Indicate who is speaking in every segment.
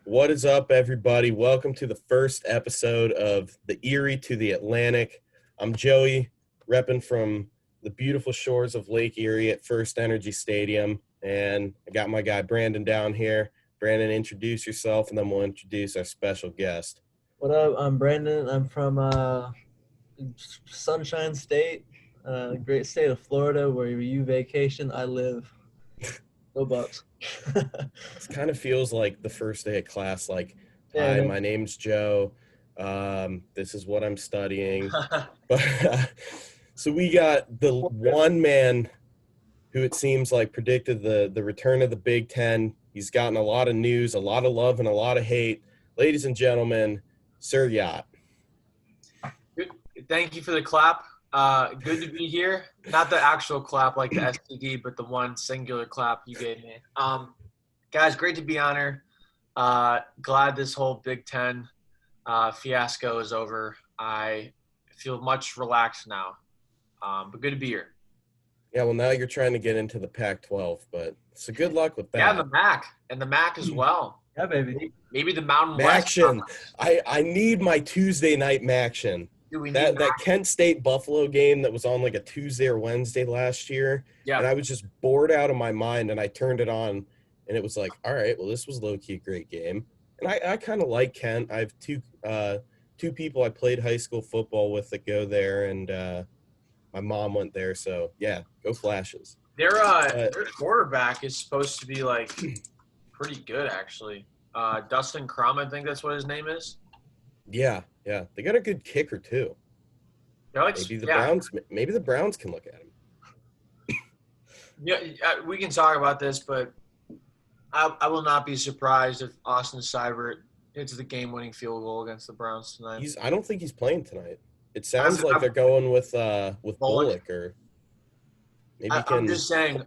Speaker 1: What is up, everybody? Welcome to the first episode of the Erie2Atlantic. I'm Joey, repping from the beautiful shores of Lake Erie at First Energy Stadium, and I got my guy Brandon down here. Brandon, introduce yourself, and then we'll introduce our special guest.
Speaker 2: What up? I'm Brandon. I'm from Sunshine State, great state of Florida, where you vacation. I live. Go Bucks.
Speaker 1: This kind of feels like the first day of class, like,
Speaker 2: Yeah,
Speaker 1: hi,
Speaker 2: man.
Speaker 1: my name's Joe. This is what I'm studying. But so we got the one man who it seems like predicted the return of the Big Ten. He's gotten a lot of news, a lot of love, and a lot of hate. Ladies and gentlemen, Sir Yacht.
Speaker 3: Good. Thank you for the clap. Good to be here. Not the actual clap like the STD, but the one singular clap you gave me. Guys, great to be on here. Glad this whole Big Ten fiasco is over. I feel much relaxed now. But good to be here.
Speaker 1: Yeah, well, now you're trying to get into the Pac-12, but so good luck with that.
Speaker 3: Yeah, and the MAC as well.
Speaker 2: Yeah, baby.
Speaker 3: Maybe the Mountain
Speaker 1: Maction.
Speaker 3: West.
Speaker 1: I need my Tuesday night Maction. That Kent State Buffalo game that was on like a Tuesday or Wednesday last year.
Speaker 3: Yeah.
Speaker 1: And I was just bored out of my mind, and I turned it on, and it was like, all right, well, this was low-key a great game. And I kind of like Kent. I have two people I played high school football with that go there, and my mom went there. So, yeah, go Flashes.
Speaker 3: Their quarterback is supposed to be, like, pretty good, actually. Dustin Crum, I think that's what his name is.
Speaker 1: Yeah. They got a good kicker, too. Maybe the Browns can look at him.
Speaker 3: Yeah, we can talk about this, but I will not be surprised if Austin Seibert hits the game-winning field goal against the Browns tonight.
Speaker 1: I don't think he's playing tonight. It sounds like they're going with Bullock, or maybe
Speaker 3: I'm just saying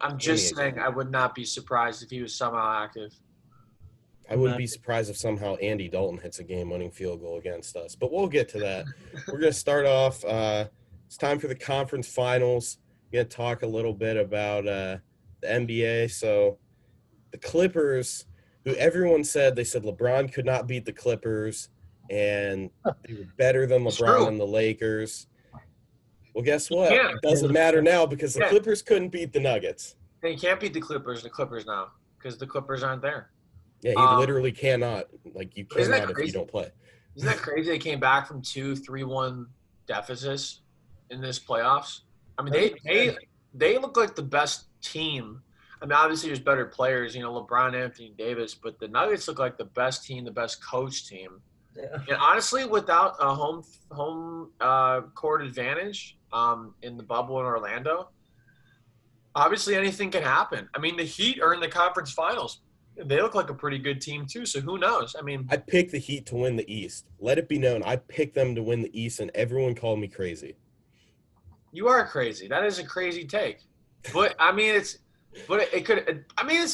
Speaker 3: I would not be surprised if he was somehow active.
Speaker 1: I wouldn't be surprised if somehow Andy Dalton hits a game-winning field goal against us, but we'll get to that. We're going to start off. It's time for the conference finals. We're going to talk a little bit about the NBA. So the Clippers, who everyone said, they said LeBron could not beat the Clippers, and they were better than LeBron and the Lakers. Well, guess what? It doesn't matter now because the Clippers couldn't beat the Nuggets.
Speaker 3: They can't beat the Clippers now because the Clippers aren't there.
Speaker 1: Yeah, you literally cannot. Like, you cannot if you don't play.
Speaker 3: Isn't that crazy? They came back from 2-3-1 deficits in this playoffs. I mean, they look like the best team. I mean, obviously there's better players, LeBron, Anthony Davis, but the Nuggets look like the best team, the best coach team.
Speaker 2: Yeah.
Speaker 3: And honestly, without a home court advantage in the bubble in Orlando, obviously anything can happen. I mean, the Heat are in the conference finals. They look like a pretty good team, too, so who knows? I mean,
Speaker 1: I picked the Heat to win the East. Let it be known, I picked them to win the East, and everyone called me crazy.
Speaker 3: You are crazy. That is a crazy take. But, I mean, it's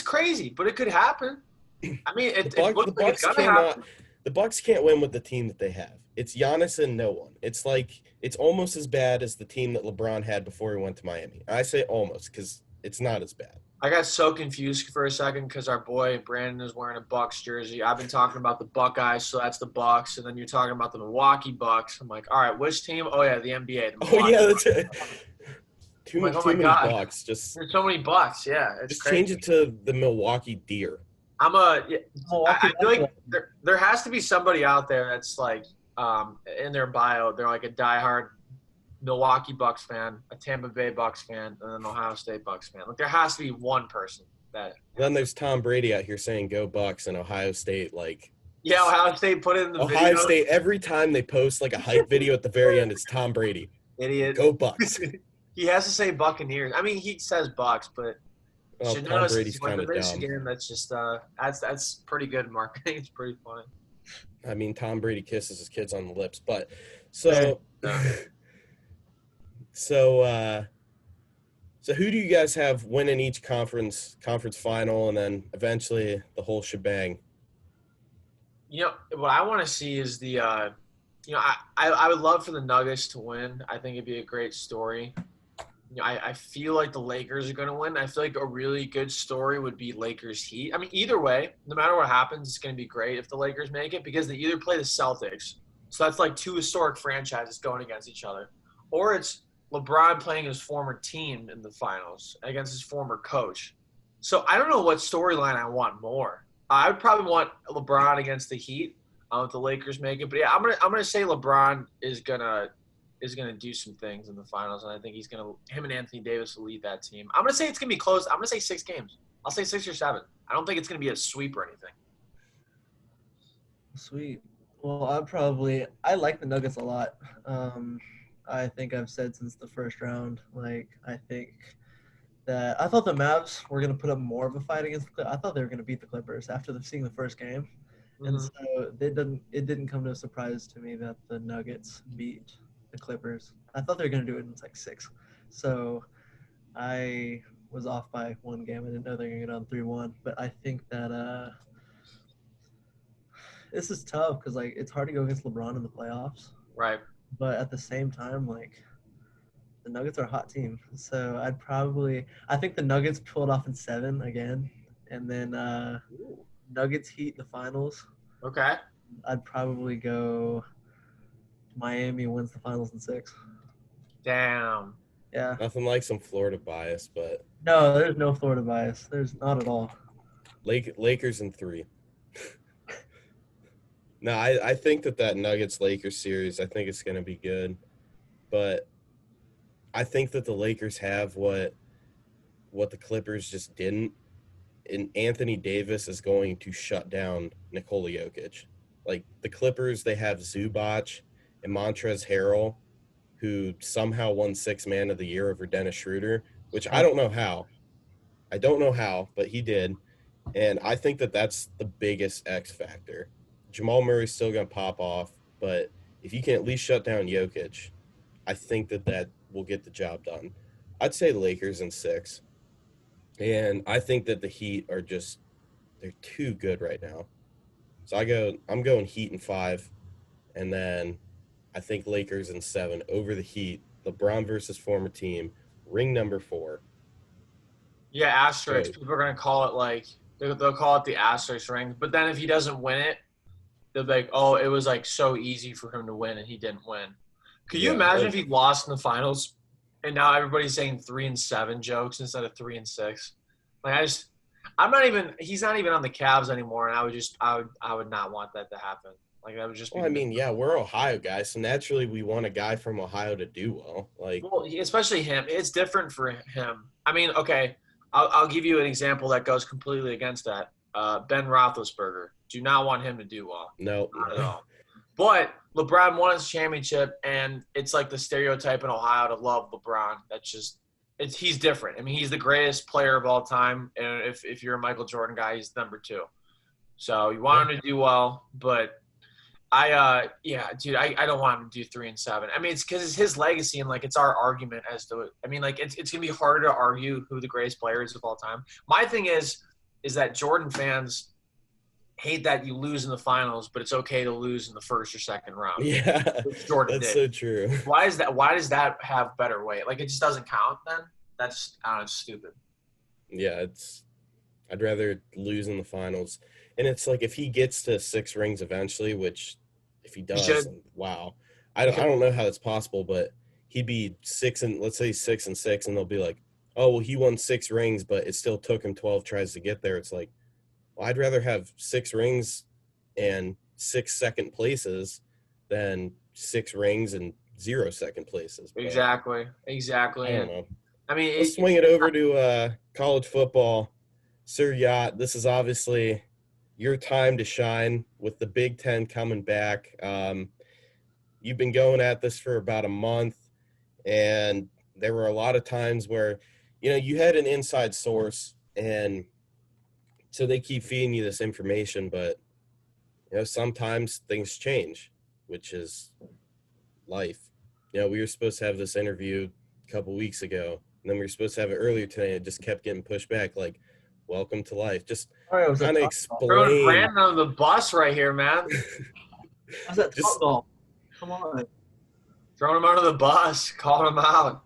Speaker 3: crazy, but it could happen. I mean,
Speaker 1: the Bucks can't win with the team that they have. It's Giannis and no one. It's almost as bad as the team that LeBron had before he went to Miami. I say almost because it's not as bad.
Speaker 3: I got so confused for a second because our boy Brandon is wearing a Bucks jersey. I've been talking about the Buckeyes, so that's the Bucks, and then you're talking about the Milwaukee Bucks. I'm like, all right, which team? Oh yeah, the NBA.
Speaker 1: That's it. Too many Bucks.
Speaker 3: There's so many Bucks. Yeah,
Speaker 1: just crazy. Change it to the Milwaukee Deer.
Speaker 3: I feel like there has to be somebody out there that's like in their bio, they're like a diehard Milwaukee Bucks fan, a Tampa Bay Bucks fan, and an Ohio State Bucks fan. Like there has to be one person that.
Speaker 1: Then there's Tom Brady out here saying "Go Bucks" and Ohio State like.
Speaker 3: Yeah, Ohio State put it in the video.
Speaker 1: Ohio State every time they post like a hype video at the very end, it's Tom Brady.
Speaker 3: Idiot.
Speaker 1: Go Bucks.
Speaker 3: He has to say Buccaneers. I mean, he says Bucks, but.
Speaker 1: Tom Brady's kind of dumb.
Speaker 3: Again, that's just that's pretty good marketing. It's pretty funny.
Speaker 1: I mean, Tom Brady kisses his kids on the lips, but so who do you guys have winning each conference final, and then eventually the whole shebang?
Speaker 3: What I want to see is the I would love for the Nuggets to win. I think it'd be a great story. I feel like the Lakers are going to win. I feel like a really good story would be Lakers Heat. I mean, either way, no matter what happens, it's going to be great if the Lakers make it because they either play the Celtics, so that's like two historic franchises going against each other, or it's LeBron playing his former team in the finals against his former coach. So I don't know what storyline I want more. I would probably want LeBron against the Heat if the Lakers make it. But yeah, I'm gonna say LeBron is gonna do some things in the finals, and I think him and Anthony Davis will lead that team. I'm gonna say it's gonna be close. I'm gonna say 6 games. I'll say 6 or 7. I don't think it's gonna be a sweep or anything.
Speaker 2: Sweet. Well, I like the Nuggets a lot. I think I've said since the first round, like I think that I thought the Mavs were going to put up more of a fight against I thought they were going to beat the Clippers after seeing the first game. And so it didn't come to a surprise to me that the Nuggets beat the Clippers. I thought they were going to do it in like 6. So I was off by 1 game. I didn't know they were going to get on 3-1, but I think that this is tough because like it's hard to go against LeBron in the playoffs.
Speaker 3: Right.
Speaker 2: But at the same time, like the Nuggets are a hot team. So I think the Nuggets pulled off in 7 again, and then Nuggets Heat the finals.
Speaker 3: Okay.
Speaker 2: I'd probably go Miami wins the finals in 6.
Speaker 3: Damn.
Speaker 2: Yeah.
Speaker 1: Nothing like some Florida bias, but
Speaker 2: No, there's no Florida bias. There's not at all.
Speaker 1: Lakers in 3. No, I think that Nuggets-Lakers series, I think it's going to be good. But I think that the Lakers have what the Clippers just didn't. And Anthony Davis is going to shut down Nikola Jokic. Like, the Clippers, they have Zubac and Montrezl Harrell, who somehow won 6th Man of the Year over Dennis Schroeder, which I don't know how. I don't know how, but he did. And I think that that's the biggest X factor. Jamal Murray's still going to pop off, but if you can at least shut down Jokic, I think that will get the job done. I'd say Lakers in 6. And I think that the Heat are they're too good right now. So I'm going Heat in 5, and then I think Lakers in 7 over the Heat. LeBron versus former team, ring number 4.
Speaker 3: Yeah, asterisk. People are gonna call it like they'll call it the asterisk ring. But then if he doesn't win it, they'll be like, oh, it was like so easy for him to win and he didn't win. Could you imagine if he lost in the finals and now everybody's saying 3-7 jokes instead of 3-6? Like he's not even on the Cavs anymore, and I would not want that to happen. Like that would just be.
Speaker 1: Well, I mean, yeah, we're Ohio guys, so naturally we want a guy from Ohio to do well. Like,
Speaker 3: well, especially him. It's different for him. I mean, okay, I'll give you an example that goes completely against that. Ben Roethlisberger. Do not want him to do well.
Speaker 1: No,
Speaker 3: not at all. But LeBron won his championship, and it's like the stereotype in Ohio to love LeBron. That's just he's different. I mean, he's the greatest player of all time, and if you're a Michael Jordan guy, he's number 2. So you want him to do well, but I don't want him to do 3-7. I mean, it's because it's his legacy, and like it's our argument as to it. I mean, like it's gonna be harder to argue who the greatest player is of all time. My thing is that Jordan fans hate that you lose in the finals, but it's okay to lose in the first or second round.
Speaker 1: Yeah,
Speaker 3: Jordan
Speaker 1: that's
Speaker 3: did.
Speaker 1: so true.
Speaker 3: Why is that? Why does that have better weight? Like it just doesn't count then? That's stupid.
Speaker 1: Yeah, I'd rather lose in the finals. And it's like if he gets to 6 rings eventually, which if he does, wow. I don't know how that's possible, but he'd be 6 and let's say 6-6, and they'll be like, oh, well, he won 6 rings, but it still took him 12 tries to get there. It's like, well, I'd rather have 6 rings and 6 second places than 6 rings and 0 second places. But
Speaker 3: Exactly.
Speaker 1: I don't know.
Speaker 3: I mean,
Speaker 1: Let's swing it over to college football. Sir Yacht, this is obviously your time to shine with the Big Ten coming back. You've been going at this for about a month, and there were a lot of times where, you had an inside source, and so they keep feeding you this information, but, sometimes things change, which is life. We were supposed to have this interview a couple weeks ago, and then we were supposed to have it earlier today, and it just kept getting pushed back, like, welcome to life. Just kind of explain.
Speaker 3: Throwing Brandon on the bus right here, man.
Speaker 2: How's that football? Come on.
Speaker 3: Throwing him under the bus, calling him out.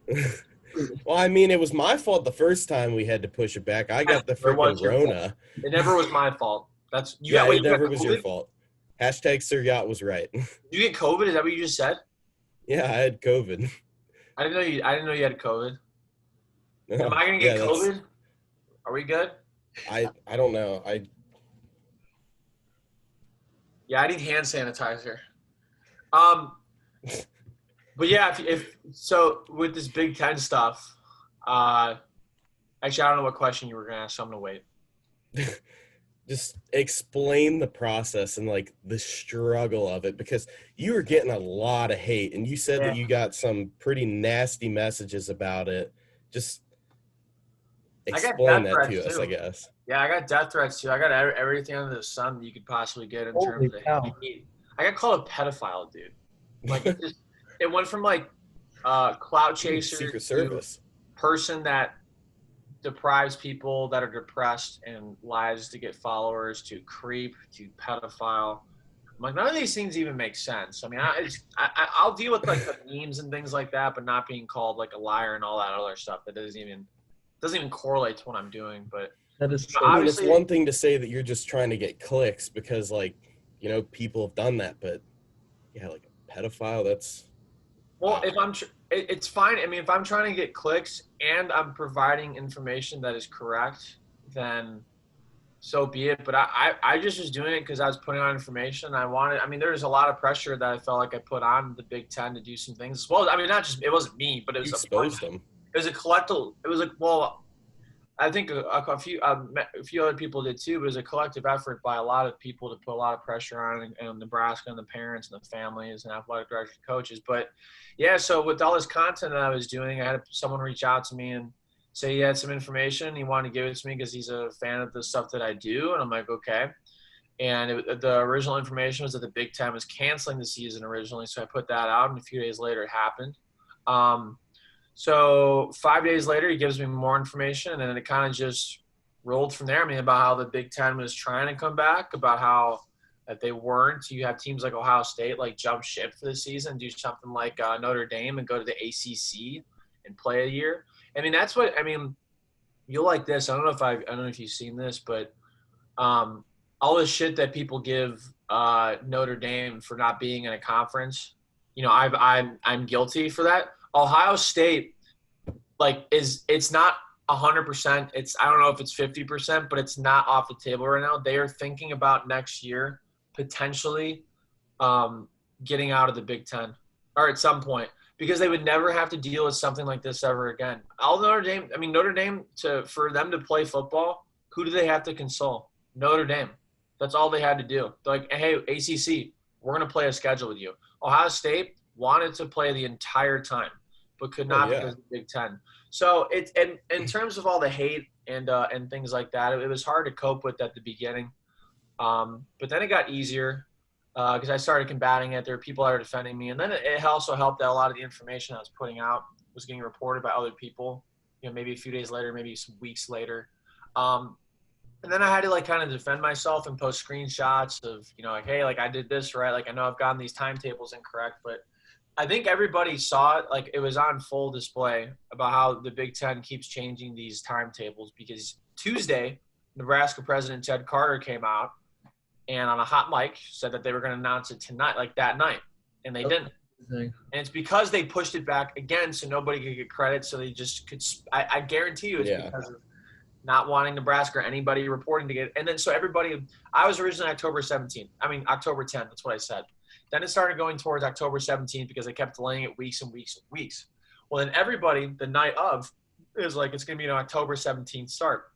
Speaker 1: Well, I mean, it was my fault the first time we had to push it back. I got the
Speaker 3: It was
Speaker 1: freaking
Speaker 3: your fault.
Speaker 1: Rona.
Speaker 3: It never was my fault. That's you
Speaker 1: Yeah,
Speaker 3: got. Wait,
Speaker 1: it
Speaker 3: you got
Speaker 1: never was your
Speaker 3: COVID?
Speaker 1: fault. Hashtag Sir Yacht was right.
Speaker 3: Did you get COVID? Is that what you just said?
Speaker 1: Yeah, I had COVID.
Speaker 3: I didn't know you. I didn't know you had COVID. Am
Speaker 1: No,
Speaker 3: I gonna
Speaker 1: yeah,
Speaker 3: get COVID? Are we good?
Speaker 1: I don't know.
Speaker 3: Yeah, I need hand sanitizer. But yeah, if so, with this Big Ten stuff, actually, I don't know what question you were gonna ask, so I'm gonna wait.
Speaker 1: just explain the process and like the struggle of it, because you were getting a lot of hate and you said that
Speaker 3: Yeah.
Speaker 1: you got some pretty nasty messages about it. Just
Speaker 3: I got
Speaker 1: explain
Speaker 3: death
Speaker 1: that
Speaker 3: threats
Speaker 1: to us, I
Speaker 3: too.
Speaker 1: guess.
Speaker 3: Yeah, I got death threats too. I got everything under the sun that you could possibly get in
Speaker 2: Holy
Speaker 3: terms of
Speaker 2: cow.
Speaker 3: hate. I got called a pedophile, dude. Like it went from like clout
Speaker 1: Ooh,
Speaker 3: chaser
Speaker 1: Secret
Speaker 3: to
Speaker 1: Service.
Speaker 3: person that deprives people that are depressed and lies to get followers to creep to pedophile. I'm like, none of these things even make sense. I mean, I'll deal with like the memes and things like that, but not being called like a liar and all that other stuff that doesn't even correlate to what I'm doing. But
Speaker 2: That is so
Speaker 1: I mean, it's
Speaker 3: obviously,
Speaker 1: one thing to say that you're just trying to get clicks because, like, people have done that, but yeah, like a pedophile, that's
Speaker 3: well,
Speaker 1: wow.
Speaker 3: if it's fine. I mean, if I'm trying to get clicks and I'm providing information that is correct, then so be it. But I just was doing it because I was putting on information. I mean, there's a lot of pressure that I felt like I put on the Big Ten to do some things. Well, I mean, not just, it wasn't me, but it
Speaker 1: You
Speaker 3: was
Speaker 1: exposed them.
Speaker 3: it was a collective, it was like, well, I think a few other people did too, but it was a collective effort by a lot of people to put a lot of pressure on and Nebraska and the parents and the families and athletic directors and coaches. But yeah, so with all this content that I was doing, I had someone reach out to me and say he had some information. He wanted to give it to me because he's a fan of the stuff that I do. And I'm like, okay. And the original information was that the Big Ten was canceling the season originally. So I put that out, and a few days later it happened. So 5 days later, he gives me more information, and then it kind of just rolled from there. I mean, about how the Big Ten was trying to come back, about how that they weren't. You have teams like Ohio State like jump ship for the season, do something like Notre Dame and go to the ACC and play a year. I mean, that's what I mean. You'll like this. I don't know if you've seen this, but all the shit that people give Notre Dame for not being in a conference, I'm guilty for that. Ohio State, like, it's not 100%. It's I don't know if it's 50%, but it's not off the table right now. They are thinking about next year potentially getting out of the Big Ten, or at some point, because they would never have to deal with something like this ever again. Notre Dame for them to play football, who do they have to console? Notre Dame. That's all they had to do. They're like, hey, ACC, we're going to play a schedule with you. Ohio State wanted to play the entire time, but could not because of the Big Ten. So it's in terms of all the hate and things like that, it was hard to cope with at the beginning. But then it got easier because I started combating it. There were people that were defending me, and then it also helped that a lot of the information I was putting out was getting reported by other people. Maybe a few days later, maybe some weeks later. And then I had to like kind of defend myself and post screenshots of, like, hey, like I did this right. Like I know I've gotten these timetables incorrect, but I think everybody saw it. Like it was on full display about how the Big Ten keeps changing these timetables because Tuesday, Nebraska President Ted Carter came out and on a hot mic said that they were going to announce it tonight, like that night. And they didn't. And it's because they pushed it back again so nobody could get credit. So they just could – I guarantee you it's because of not wanting Nebraska or anybody reporting to get – and then so everybody – I was originally October 10th. That's what I said. Then it started going towards October 17th because they kept delaying it weeks and weeks and weeks. Well, then everybody the night of is like it's going to be an October 17th start.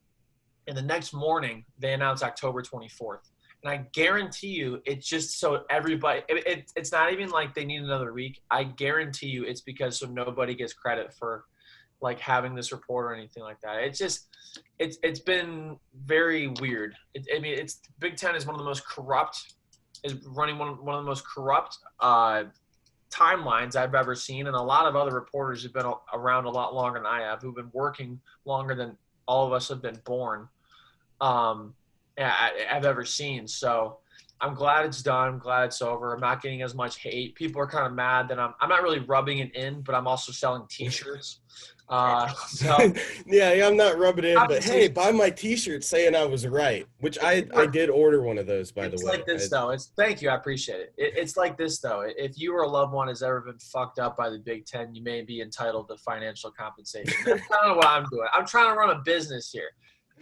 Speaker 3: And the next morning they announced October 24th. And I guarantee you it's just so everybody it's not even like they need another week. I guarantee you it's because so nobody gets credit for like having this report or anything like that. It's just it's been very weird. It's Big Ten is one of the most corrupt is running one of the most corrupt timelines I've ever seen. And a lot of other reporters have been around a lot longer than I have, who've been working longer than all of us have been born. I've ever seen. So I'm glad it's done. I'm glad it's over. I'm not getting as much hate. People are kind of mad that I'm not really rubbing it in, but I'm also selling T-shirts. So
Speaker 1: yeah, I'm not rubbing it in, but
Speaker 3: obviously,
Speaker 1: hey, buy my T-shirt saying I was right, which I did order one of those, by the
Speaker 3: it's
Speaker 1: way.
Speaker 3: like this though. Thank you. I appreciate it. It's like this though. If you or a loved one has ever been fucked up by the Big Ten, you may be entitled to financial compensation. That's kind of what I'm doing. I'm trying to run a business here.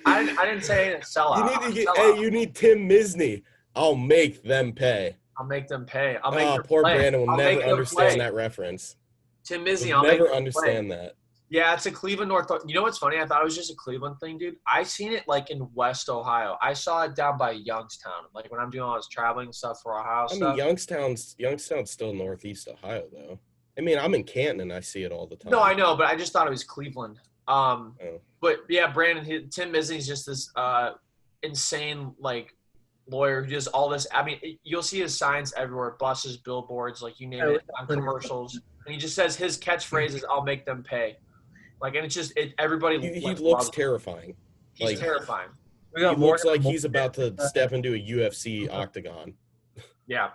Speaker 3: I didn't say anything sellout.
Speaker 1: You need to get. Hey, you need Tim Misney. I'll make them pay.
Speaker 3: I'll make them pay. I'll make them
Speaker 1: Poor
Speaker 3: play.
Speaker 1: Brandon will
Speaker 3: I'll
Speaker 1: never
Speaker 3: make them
Speaker 1: understand
Speaker 3: play.
Speaker 1: that reference.
Speaker 3: Tim Mizzy,
Speaker 1: He'll
Speaker 3: I'll make
Speaker 1: never
Speaker 3: them
Speaker 1: understand
Speaker 3: play.
Speaker 1: that.
Speaker 3: Yeah, it's a Cleveland North. You know what's funny? I thought it was just a Cleveland thing, dude. I seen it like in West Ohio. I saw it down by Youngstown. Like when I'm doing all this traveling stuff for Ohio
Speaker 1: I mean,
Speaker 3: stuff.
Speaker 1: Youngstown's still Northeast Ohio, though. I mean, I'm in Canton and I see it all the time.
Speaker 3: No, I know, but I just thought it was Cleveland. But yeah, Brandon, Tim Mizzy's just this insane like lawyer who does all this. I mean, you'll see his signs everywhere, buses, billboards, like you name it, on commercials. And he just says his catchphrase is "I'll make them pay." Like, and it's just everybody.
Speaker 1: He looks terrifying.
Speaker 3: He's terrifying.
Speaker 1: He looks like he's about to step into a UFC octagon.
Speaker 3: Yeah.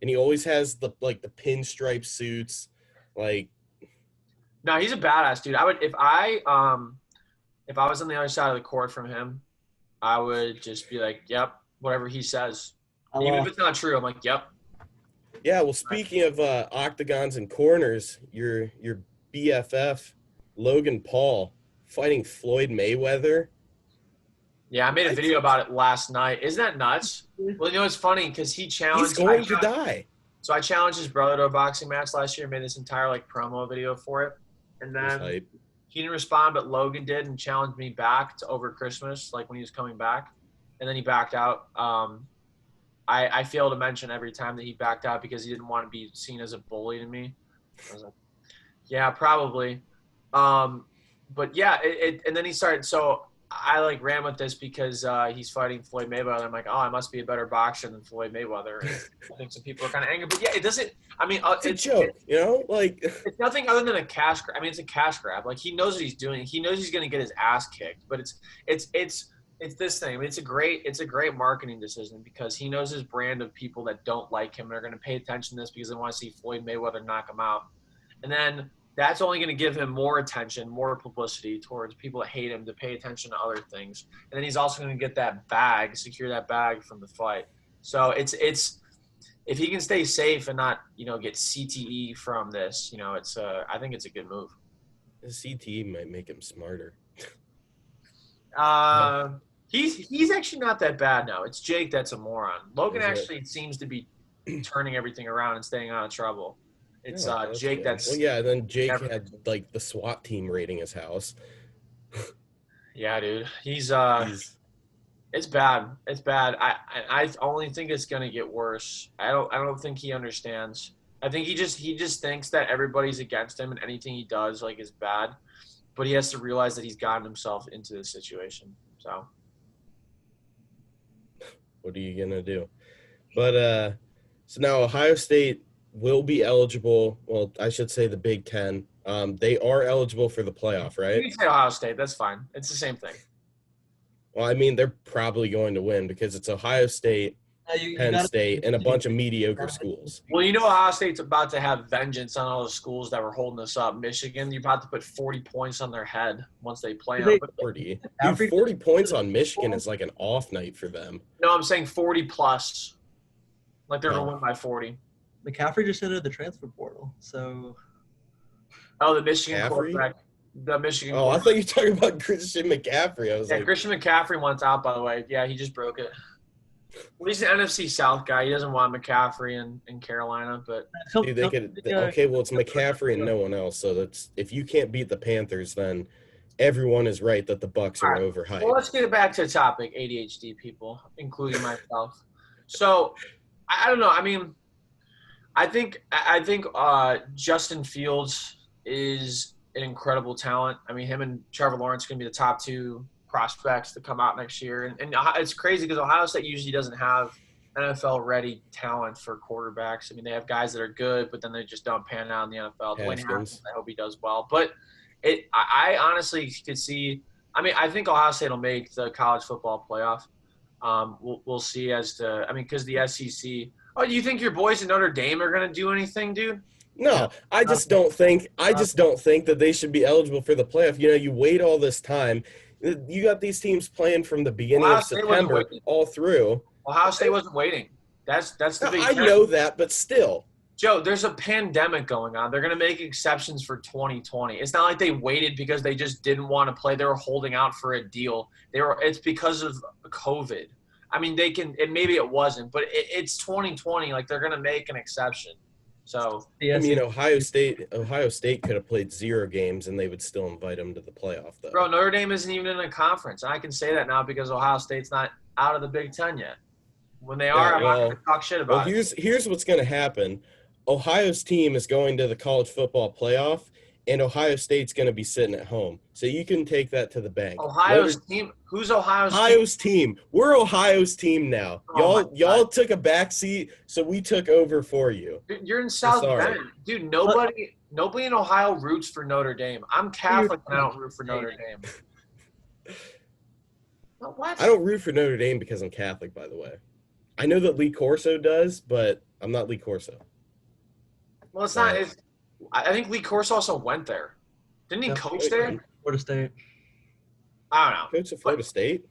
Speaker 1: And he always has the pinstripe suits, like.
Speaker 3: No, he's a badass dude. I would if I was on the other side of the court from him, I would just be like, "Yep, whatever he says." Even if it's not true, I'm like, "Yep."
Speaker 1: Yeah. Well, speaking of octagons and corners, your BFF Logan Paul fighting Floyd Mayweather.
Speaker 3: Yeah, I made a video about it last night. Isn't that nuts? Well, you know, it's funny because he challenged.
Speaker 1: He's going to die.
Speaker 3: So I challenged his brother to a boxing match last year. Made this entire promo video for it, and then he didn't respond, but Logan did and challenged me back to over Christmas, like when he was coming back, and then he backed out. I fail to mention every time that he backed out because he didn't want to be seen as a bully to me. I was like, yeah, probably. But yeah, and then he started. So I ran with this because he's fighting Floyd Mayweather. I'm like, oh, I must be a better boxer than Floyd Mayweather. And I think some people are kind of angry, but yeah, it doesn't. I mean,
Speaker 1: it's a joke,
Speaker 3: it's nothing other than a cash grab. I mean, it's a cash grab. Like he knows what he's doing. He knows he's going to get his ass kicked. But it's this thing. I mean, it's a great marketing decision because he knows his brand of people that don't like him and are going to pay attention to this because they want to see Floyd Mayweather knock him out, and then. That's only going to give him more attention, more publicity towards people that hate him to pay attention to other things. And then he's also going to get that bag, secure that bag from the fight. So it's if he can stay safe and not, get CTE from this, I think it's a good move.
Speaker 1: The CTE might make him smarter.
Speaker 3: He's actually not that bad now. It's Jake that's a moron. Logan actually seems to be turning everything around and staying out of trouble. It's Jake
Speaker 1: good.
Speaker 3: that's –
Speaker 1: well, yeah, then Jake had, the SWAT team raiding his house.
Speaker 3: Yeah, dude. He's it's bad. It's bad. I only think it's going to get worse. I don't think he understands. I think he just thinks that everybody's against him and anything he does, is bad. But he has to realize that he's gotten himself into this situation. So
Speaker 1: what are you going to do? But so now Ohio State – will be eligible. Well, I should say the Big Ten. They are eligible for the playoff, right?
Speaker 3: You can say Ohio State. That's fine. It's the same thing.
Speaker 1: Well, I mean, they're probably going to win because it's Ohio State, Penn State, and a bunch of mediocre schools.
Speaker 3: Well, Ohio State's about to have vengeance on all the schools that were holding us up. Michigan, you're about to put 40 points on their head once they play them.
Speaker 1: 40. Dude, 40 points on Michigan is like an off night for them.
Speaker 3: No, I'm saying 40 plus. Like they're going to win by 40.
Speaker 2: McCaffrey just entered the transfer portal, so.
Speaker 3: Oh, the Michigan quarterback. The Michigan.
Speaker 1: Oh, I thought you were talking about Christian McCaffrey. I was like,
Speaker 3: Christian McCaffrey wants out. By the way, yeah, he just broke it. Well, he's an NFC South guy. He doesn't want McCaffrey in Carolina, but
Speaker 1: dude, they could. Okay, well, it's McCaffrey and no one else. So that's if you can't beat the Panthers, then everyone is right that the Bucs are overhyped.
Speaker 3: Well, let's get back to the topic. ADHD people, including myself. So, I don't know. I mean. I think Justin Fields is an incredible talent. I mean, him and Trevor Lawrence are going to be the top two prospects to come out next year. And it's crazy because Ohio State usually doesn't have NFL-ready talent for quarterbacks. I mean, they have guys that are good, but then they just don't pan out in the NFL. Dwayne Haskins, I hope he does well. But I honestly could see – I mean, I think Ohio State will make the college football playoff. We'll see as to. I mean, because the SEC. Oh, do you think your boys in Notre Dame are going to do anything, dude?
Speaker 1: No, I just don't think that they should be eligible for the playoff. You wait all this time. You got these teams playing from the beginning
Speaker 3: Ohio
Speaker 1: of
Speaker 3: State wasn't
Speaker 1: September
Speaker 3: waiting.
Speaker 1: all through.
Speaker 3: Ohio State wasn't waiting. That's the big.
Speaker 1: I know that, but still.
Speaker 3: Joe, there's a pandemic going on. They're going to make exceptions for 2020. It's not like they waited because they just didn't want to play. They were holding out for a deal. It's because of COVID. I mean, they can. And maybe it wasn't, but it's 2020. Like they're going to make an exception. So
Speaker 1: I mean, Ohio State could have played 0 games and they would still invite them to the playoff, though.
Speaker 3: Bro, Notre Dame isn't even in a conference. I can say that now because Ohio State's not out of the Big Ten yet. When they are, I'm not going to talk shit about it.
Speaker 1: Here's what's going to happen. Ohio's team is going to the college football playoff, and Ohio State's going to be sitting at home. So you can take that to the bank.
Speaker 3: Ohio's team? Who's
Speaker 1: Ohio's team? We're Ohio's team now. Y'all took a back seat, so we took over for you.
Speaker 3: You're in South Bend. Dude, nobody in Ohio roots for Notre Dame. I'm Catholic and I don't root for Notre Dame. What?
Speaker 1: I don't root for Notre Dame because I'm Catholic, by the way. I know that Lee Corso does, but I'm not Lee Corso.
Speaker 3: Well, it's not. I think Lee Corso also went there. Didn't he coach there?
Speaker 2: Florida State.
Speaker 3: I don't know.
Speaker 1: Coach at Florida State?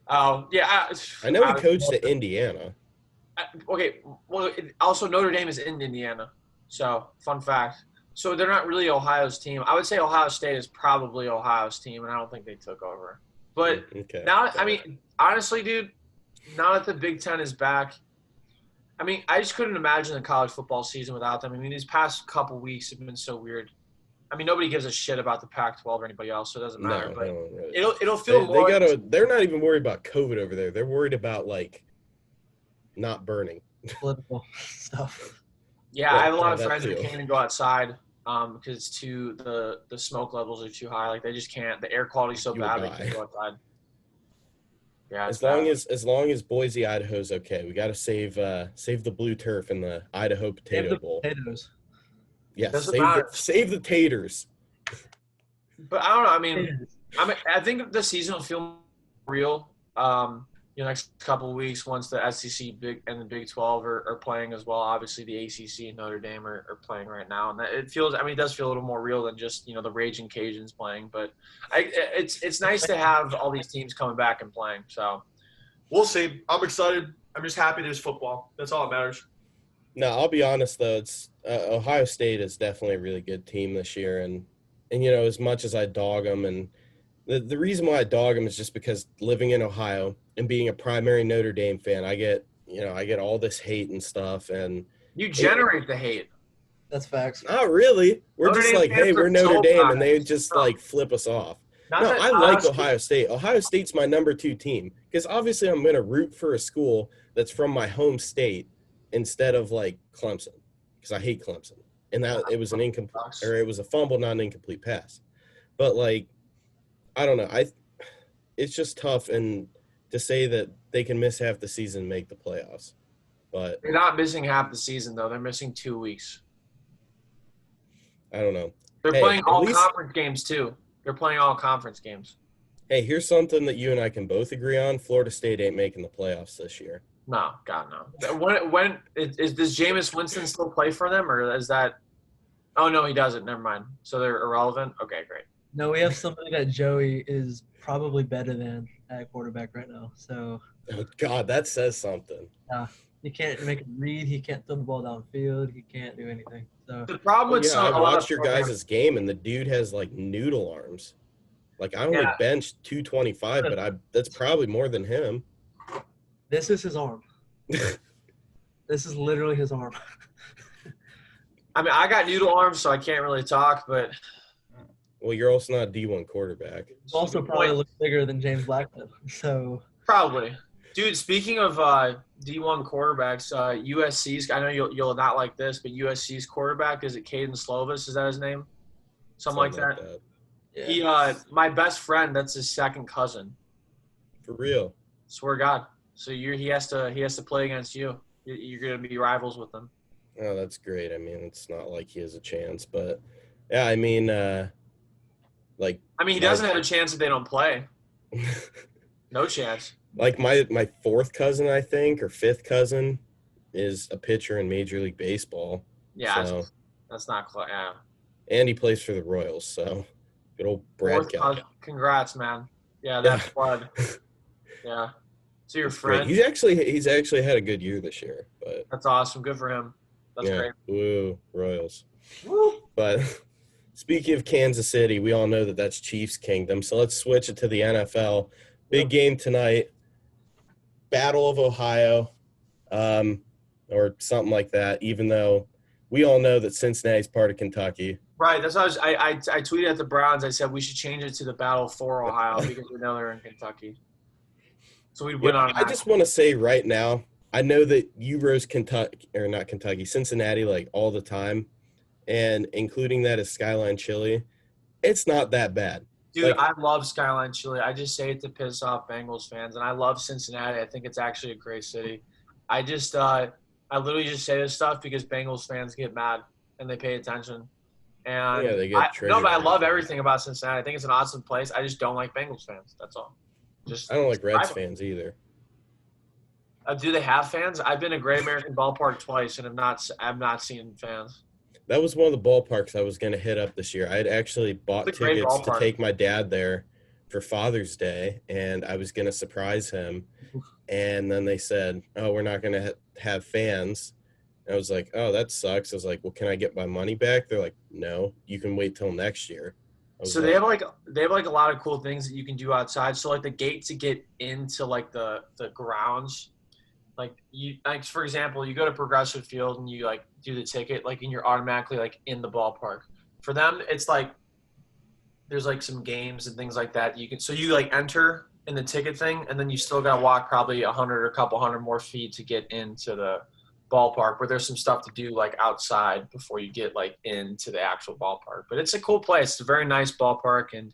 Speaker 3: Oh, yeah.
Speaker 1: I know he coached at Indiana.
Speaker 3: Okay. Well, also Notre Dame is in Indiana. So, fun fact. So, they're not really Ohio's team. I would say Ohio State is probably Ohio's team, and I don't think they took over. But now, I mean, honestly, dude, now that the Big Ten is back, I mean, I just couldn't imagine the college football season without them. I mean, these past couple weeks have been so weird. I mean, nobody gives a shit about the Pac-12 or anybody else, so it doesn't matter. But
Speaker 1: really.
Speaker 3: It'll feel more.
Speaker 1: They're not even worried about COVID over there. They're worried about not burning.
Speaker 2: Political stuff.
Speaker 3: Yeah, I have a lot of friends that can't even go outside because it's the smoke levels are too high. Like they just can't. The air quality's so bad they can't go outside. Yeah, as
Speaker 1: long as Boise, Idaho's okay. We got to save the blue turf in the Idaho Potato Bowl.
Speaker 2: Potatoes.
Speaker 1: Yes, save the taters.
Speaker 3: But I don't know. I mean, I think the season will feel real. Next couple of weeks once the SEC and the Big 12 are playing as well. Obviously, the ACC and Notre Dame are playing right now, and it feels. I mean, it does feel a little more real than just the Raging Cajuns playing. But it's nice to have all these teams coming back and playing. So we'll see. I'm excited. I'm just happy there's football. That's all that matters.
Speaker 1: No, I'll be honest though. It's Ohio State is definitely a really good team this year, and as much as I dog them, and the reason why I dog them is just because living in Ohio and being a primary Notre Dame fan, I get all this hate and stuff, and
Speaker 3: you generate the hate.
Speaker 2: That's facts.
Speaker 1: Not really. We're just like, hey, we're Notre Dame, and they just flip us off. I like Ohio State. Ohio State's my number 2 team because obviously I'm going to root for a school that's from my home state instead of Clemson because I hate Clemson, and that it was it was a fumble, not an incomplete pass. But I don't know. It's just tough and to say that they can miss half the season and make the playoffs. But
Speaker 3: they're not missing half the season though. They're missing 2 weeks.
Speaker 1: I don't know.
Speaker 3: They're playing all conference games too. They're playing all conference games.
Speaker 1: Hey, here's something that you and I can both agree on. Florida State ain't making the playoffs this year.
Speaker 3: No, God, no. When does Jameis Winston still play for them, or is that? Oh no, he doesn't. Never mind. So they're irrelevant. Okay, great.
Speaker 2: No, we have somebody that Joey is probably better than at quarterback right now. So.
Speaker 1: Oh God, that says something.
Speaker 2: He can't make a read. He can't throw the ball downfield. He can't do anything. So
Speaker 3: the problem with
Speaker 1: I watched your guys' game, and the dude has noodle arms. I only benched 225, but that's probably more than him.
Speaker 2: This is his arm. This is literally his arm.
Speaker 3: I mean, I got noodle arms, so I can't really talk, but.
Speaker 1: Well, you're also not a D1 quarterback.
Speaker 2: He's also probably looks bigger than James Blackman. So.
Speaker 3: Probably. Dude, speaking of D1 quarterbacks, USC's – I know you'll not like this, but USC's quarterback, is it Caden Slovis? Is that his name? Something like that. Yeah. My best friend, that's his second cousin.
Speaker 1: For real?
Speaker 3: Swear to God. So he has to play against you. You're going to be rivals with him.
Speaker 1: Oh, that's great. I mean, it's not like he has a chance, but yeah, I mean,
Speaker 3: he doesn't have a chance if they don't play. No chance.
Speaker 1: Like my fourth cousin, I think, or fifth cousin, is a pitcher in Major League Baseball.
Speaker 3: Yeah,
Speaker 1: So,
Speaker 3: that's not close. Yeah.
Speaker 1: and he plays for the Royals. So, good old Brad
Speaker 3: Fourth
Speaker 1: Keck.
Speaker 3: cousin. Congrats, man. Yeah,
Speaker 1: Yeah,
Speaker 3: that's blood. Yeah. So your
Speaker 1: it's great.
Speaker 3: friend.
Speaker 1: He's actually had a good year this year. But
Speaker 3: That's awesome. Good for him. That's
Speaker 1: yeah,
Speaker 3: great.
Speaker 1: woo, Royals.
Speaker 3: Woo.
Speaker 1: But speaking of Kansas City, we all know that that's Chiefs Kingdom. So let's switch it to the NFL. Big game tonight. Battle of Ohio, or something like that. Even though we all know that Cincinnati's part of Kentucky.
Speaker 3: Right. That's what I tweeted at the Browns. I said we should change it to the Battle for Ohio because we know they're in Kentucky. So we'd win
Speaker 1: I
Speaker 3: automatically.
Speaker 1: just want to say right now, I know that you rose Kentucky, or not Kentucky, Cincinnati, like all the time, and including that as Skyline Chili. It's not that bad.
Speaker 3: Dude,
Speaker 1: Like,
Speaker 3: I love Skyline Chili. I just say it to piss off Bengals fans, and I love Cincinnati. I think it's actually a great city. I just, I literally just say this stuff because Bengals fans get mad and they pay attention.
Speaker 1: yeah,
Speaker 3: And
Speaker 1: they get
Speaker 3: no,
Speaker 1: triggered.
Speaker 3: but I love everything about Cincinnati. I think it's an awesome place. I just don't like Bengals fans. That's all. Just
Speaker 1: I don't like Reds
Speaker 3: I-
Speaker 1: fans either.
Speaker 3: Do they have fans? I've been to Great American Ballpark twice, and I've not seen fans.
Speaker 1: That was one of the ballparks I was going to hit up this year. I had actually bought
Speaker 3: It's a great
Speaker 1: tickets to
Speaker 3: ballpark.
Speaker 1: take my dad there for Father's Day, and I was going to surprise him. And then they said, "Oh, we're not going to have fans." And I was like, "Oh, that sucks." I was like, "Well, can I get my money back?" They're like, "No, you can wait till next year."
Speaker 3: So they have like a lot of cool things that you can do outside. So like the gate to get into like the grounds, like for example, you go to Progressive Field and you like do the ticket, like and you're automatically like in the ballpark. For them, it's like there's like some games and things like that. You like enter in the ticket thing, and then you still gotta walk probably 100 or a couple hundred more feet to get into the ballpark. Where there's some stuff to do like outside before you get like into the actual ballpark. But it's a cool place. It's a very nice ballpark, and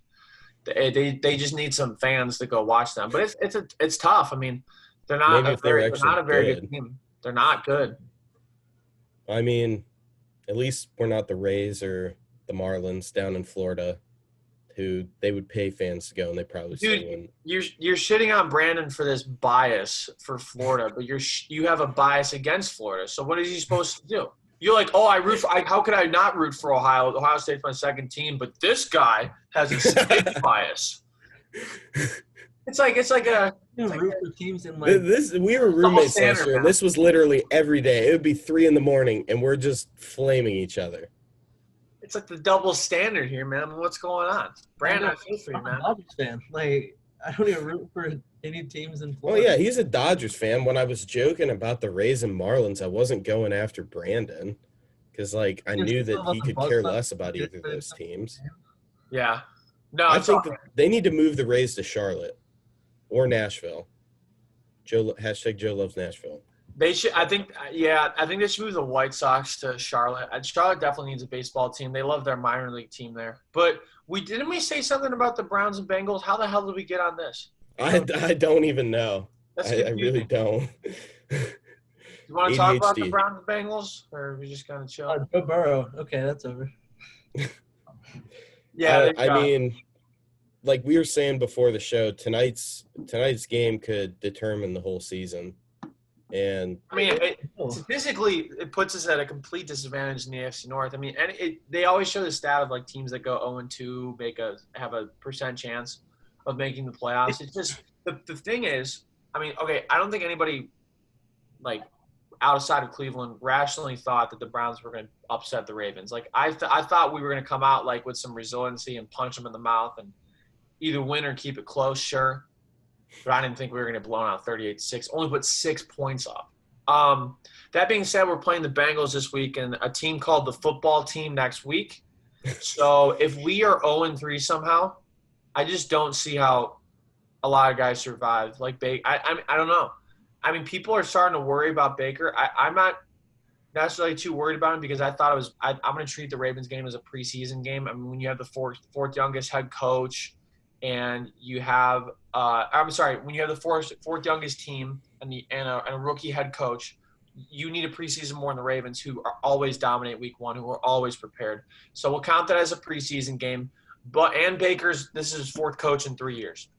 Speaker 3: they just need some fans to go watch them. But it's tough. I mean,
Speaker 1: Maybe if they were
Speaker 3: they're
Speaker 1: actually
Speaker 3: not a very good
Speaker 1: good.
Speaker 3: team. They're not good.
Speaker 1: I mean, at least we're not the Rays or the Marlins down in Florida, who they would pay fans to go, and they probably still
Speaker 3: Dude,
Speaker 1: wouldn't.
Speaker 3: you're shitting on Brandon for this bias for Florida, but you have a bias against Florida. So what is he supposed to do? You're like, oh, how could I not root for Ohio? Ohio State's my second team, but this guy has a state bias. It's like
Speaker 2: root for teams in like
Speaker 1: We were roommates last
Speaker 3: standard,
Speaker 1: year, and
Speaker 3: man.
Speaker 1: this was literally every day. It would be 3 a.m, and we're just flaming each other.
Speaker 3: it's like the double standard here, man. What's going on, Brandon? I feel for you,
Speaker 2: I'm
Speaker 3: man.
Speaker 2: a Dodgers fan. Like I don't even root for any teams in
Speaker 1: Oh,
Speaker 2: Florida.
Speaker 1: yeah, he's a Dodgers fan. When I was joking about the Rays and Marlins, I wasn't going after Brandon because, like, I knew that he could care less about either of those teams.
Speaker 3: Yeah, no,
Speaker 1: I
Speaker 3: it's
Speaker 1: think that they need to move the Rays to Charlotte or Nashville. Hashtag Joe loves Nashville.
Speaker 3: They should. I think they should move the White Sox to Charlotte. Charlotte definitely needs a baseball team. They love their minor league team there. But didn't we say something about the Browns and Bengals? How the hell did we get on this?
Speaker 1: I don't even know.
Speaker 3: That's
Speaker 1: I really don't.
Speaker 3: You want to talk about the
Speaker 1: ADHD.
Speaker 3: Browns and Bengals, or are we just gonna chill?
Speaker 2: Joe Burrow. Okay, that's over.
Speaker 3: Yeah,
Speaker 1: I mean, like we were saying before the show, tonight's game could determine the whole season. And
Speaker 3: I mean, statistically, it puts us at a complete disadvantage in the AFC North. I mean, they always show the stat of like teams that go 0-2 have a % chance of making the playoffs. It's just the thing is, I mean, okay, I don't think anybody like outside of Cleveland rationally thought that the Browns were going to upset the Ravens. Like I thought we were going to come out like with some resiliency and punch them in the mouth and either win or keep it close, sure. But I didn't think we were going to blow out 38-6. Only put 6 points up. That being said, we're playing the Bengals this week and a team called the football team next week. So if we are 0-3 somehow, I just don't see how a lot of guys survive. Like I don't know. I mean, people are starting to worry about Baker. I'm not necessarily too worried about him because I thought I'm going to treat the Ravens game as a preseason game. I mean, when you have the fourth youngest head coach and you have when you have the fourth youngest team and a rookie head coach, you need a preseason more than the Ravens, who are always dominate week one, who are always prepared. So we'll count that as a preseason game. And Baker's this is his fourth coach in 3 years.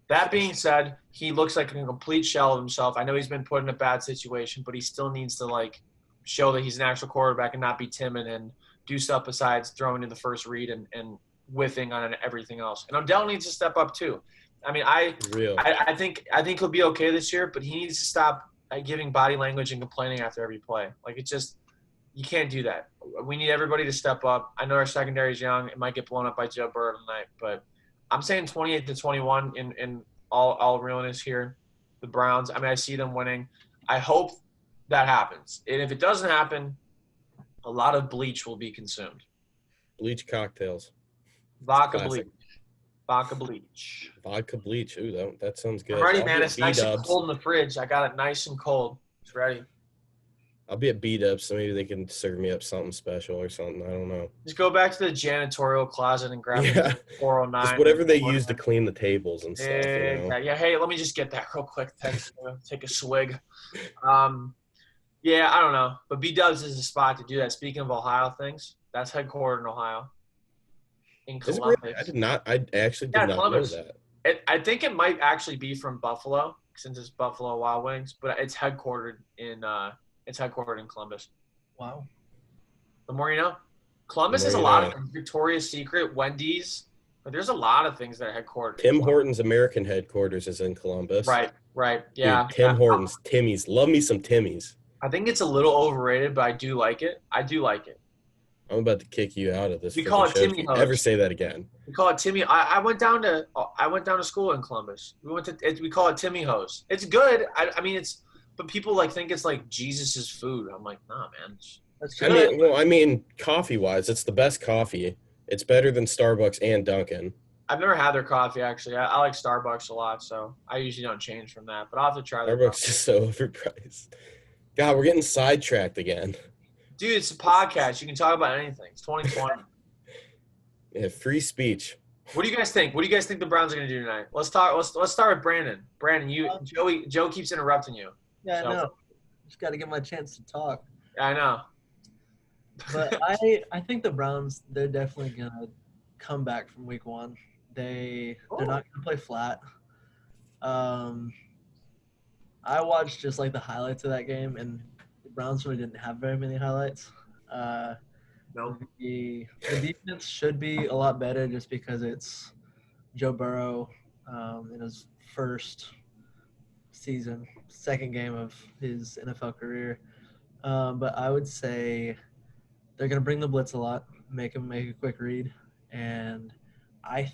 Speaker 3: That being said, he looks like a complete shell of himself. I know he's been put in a bad situation, but he still needs to like show that he's an actual quarterback and not be timid and do stuff besides throwing in the first read and whiffing on everything else. And Odell needs to step up too. I mean,
Speaker 1: Real.
Speaker 3: I think he'll be okay this year, but he needs to stop giving body language and complaining after every play. Like it's just you can't do that. We need everybody to step up. I know our secondary is young; it might get blown up by Joe Burrow tonight, but I'm saying 28-21 in all realness here. The Browns. I mean, I see them winning. I hope that happens, and if it doesn't happen, a lot of bleach will be consumed.
Speaker 1: Bleach cocktails.
Speaker 3: Vodka
Speaker 1: Classic.
Speaker 3: bleach. Vodka bleach.
Speaker 1: Vodka bleach. Ooh, that sounds good.
Speaker 3: I'm ready,
Speaker 1: I'll
Speaker 3: man.
Speaker 1: be
Speaker 3: It's
Speaker 1: at
Speaker 3: nice and
Speaker 1: B-dubs.
Speaker 3: cold in the fridge. I got it nice and cold. It's ready.
Speaker 1: I'll be at B-dubs, so maybe they can serve me up something special or something. I don't know.
Speaker 3: Just go back to the janitorial closet and grab
Speaker 1: Yeah.
Speaker 3: a 409.
Speaker 1: Just whatever they use to clean the tables and stuff, you know?
Speaker 3: Yeah, hey, let me just get that real quick. Take a swig. Yeah, I don't know. But B-Dubs is the spot to do that. Speaking of Ohio things, that's headquartered in Ohio. In
Speaker 1: Is it
Speaker 3: Columbus.
Speaker 1: really? I actually did not
Speaker 3: Columbus.
Speaker 1: know that.
Speaker 3: I think it might actually be from Buffalo, since it's Buffalo Wild Wings, but it's headquartered in Columbus.
Speaker 2: Wow.
Speaker 3: The more you know. Columbus
Speaker 1: The
Speaker 3: has a
Speaker 1: more you
Speaker 3: lot
Speaker 1: know.
Speaker 3: of Victoria's Secret, Wendy's. But there's a lot of things that are headquartered.
Speaker 1: Tim Hortons American headquarters is in Columbus.
Speaker 3: Right. Yeah.
Speaker 1: Dude, Tim Hortons, Timmy's. Love me some Timmy's.
Speaker 3: I think it's a little overrated, but I do like it.
Speaker 1: I'm about to kick you out of this.
Speaker 3: We
Speaker 1: freaking
Speaker 3: call it
Speaker 1: show if
Speaker 3: Timmy
Speaker 1: you
Speaker 3: Hose.
Speaker 1: ever say that again.
Speaker 3: We call it Timmy. I went down to school in Columbus. We call it Timmy Hose. It's good. I mean but people like think it's like Jesus's food. I'm like, nah, man.
Speaker 2: That's
Speaker 1: I
Speaker 2: good.
Speaker 1: mean, coffee-wise, it's the best coffee. It's better than Starbucks and Dunkin'.
Speaker 3: I've never had their coffee actually. I like Starbucks a lot, so I usually don't change from that. But I'll have to try their
Speaker 1: Starbucks
Speaker 3: coffee.
Speaker 1: is so overpriced. God, we're getting sidetracked again.
Speaker 3: Dude, it's a podcast. You can talk about anything. It's 2020.
Speaker 1: Yeah, free speech.
Speaker 3: What do you guys think? What do you guys think the Browns are going to do tonight? Let's start with Brandon. Brandon, Joe keeps interrupting you.
Speaker 2: Yeah,
Speaker 3: So-
Speaker 2: I know. Just got to get my chance to talk.
Speaker 3: I know.
Speaker 2: But I think the Browns, they're definitely gonna come back from week one. They're not gonna play flat. I watched just like the highlights of that game, and the Browns really didn't have very many highlights.
Speaker 3: No.
Speaker 2: The defense should be a lot better just because it's Joe Burrow in his first season, second game of his NFL career. But I would say they're going to bring the blitz a lot, make him make a quick read, and I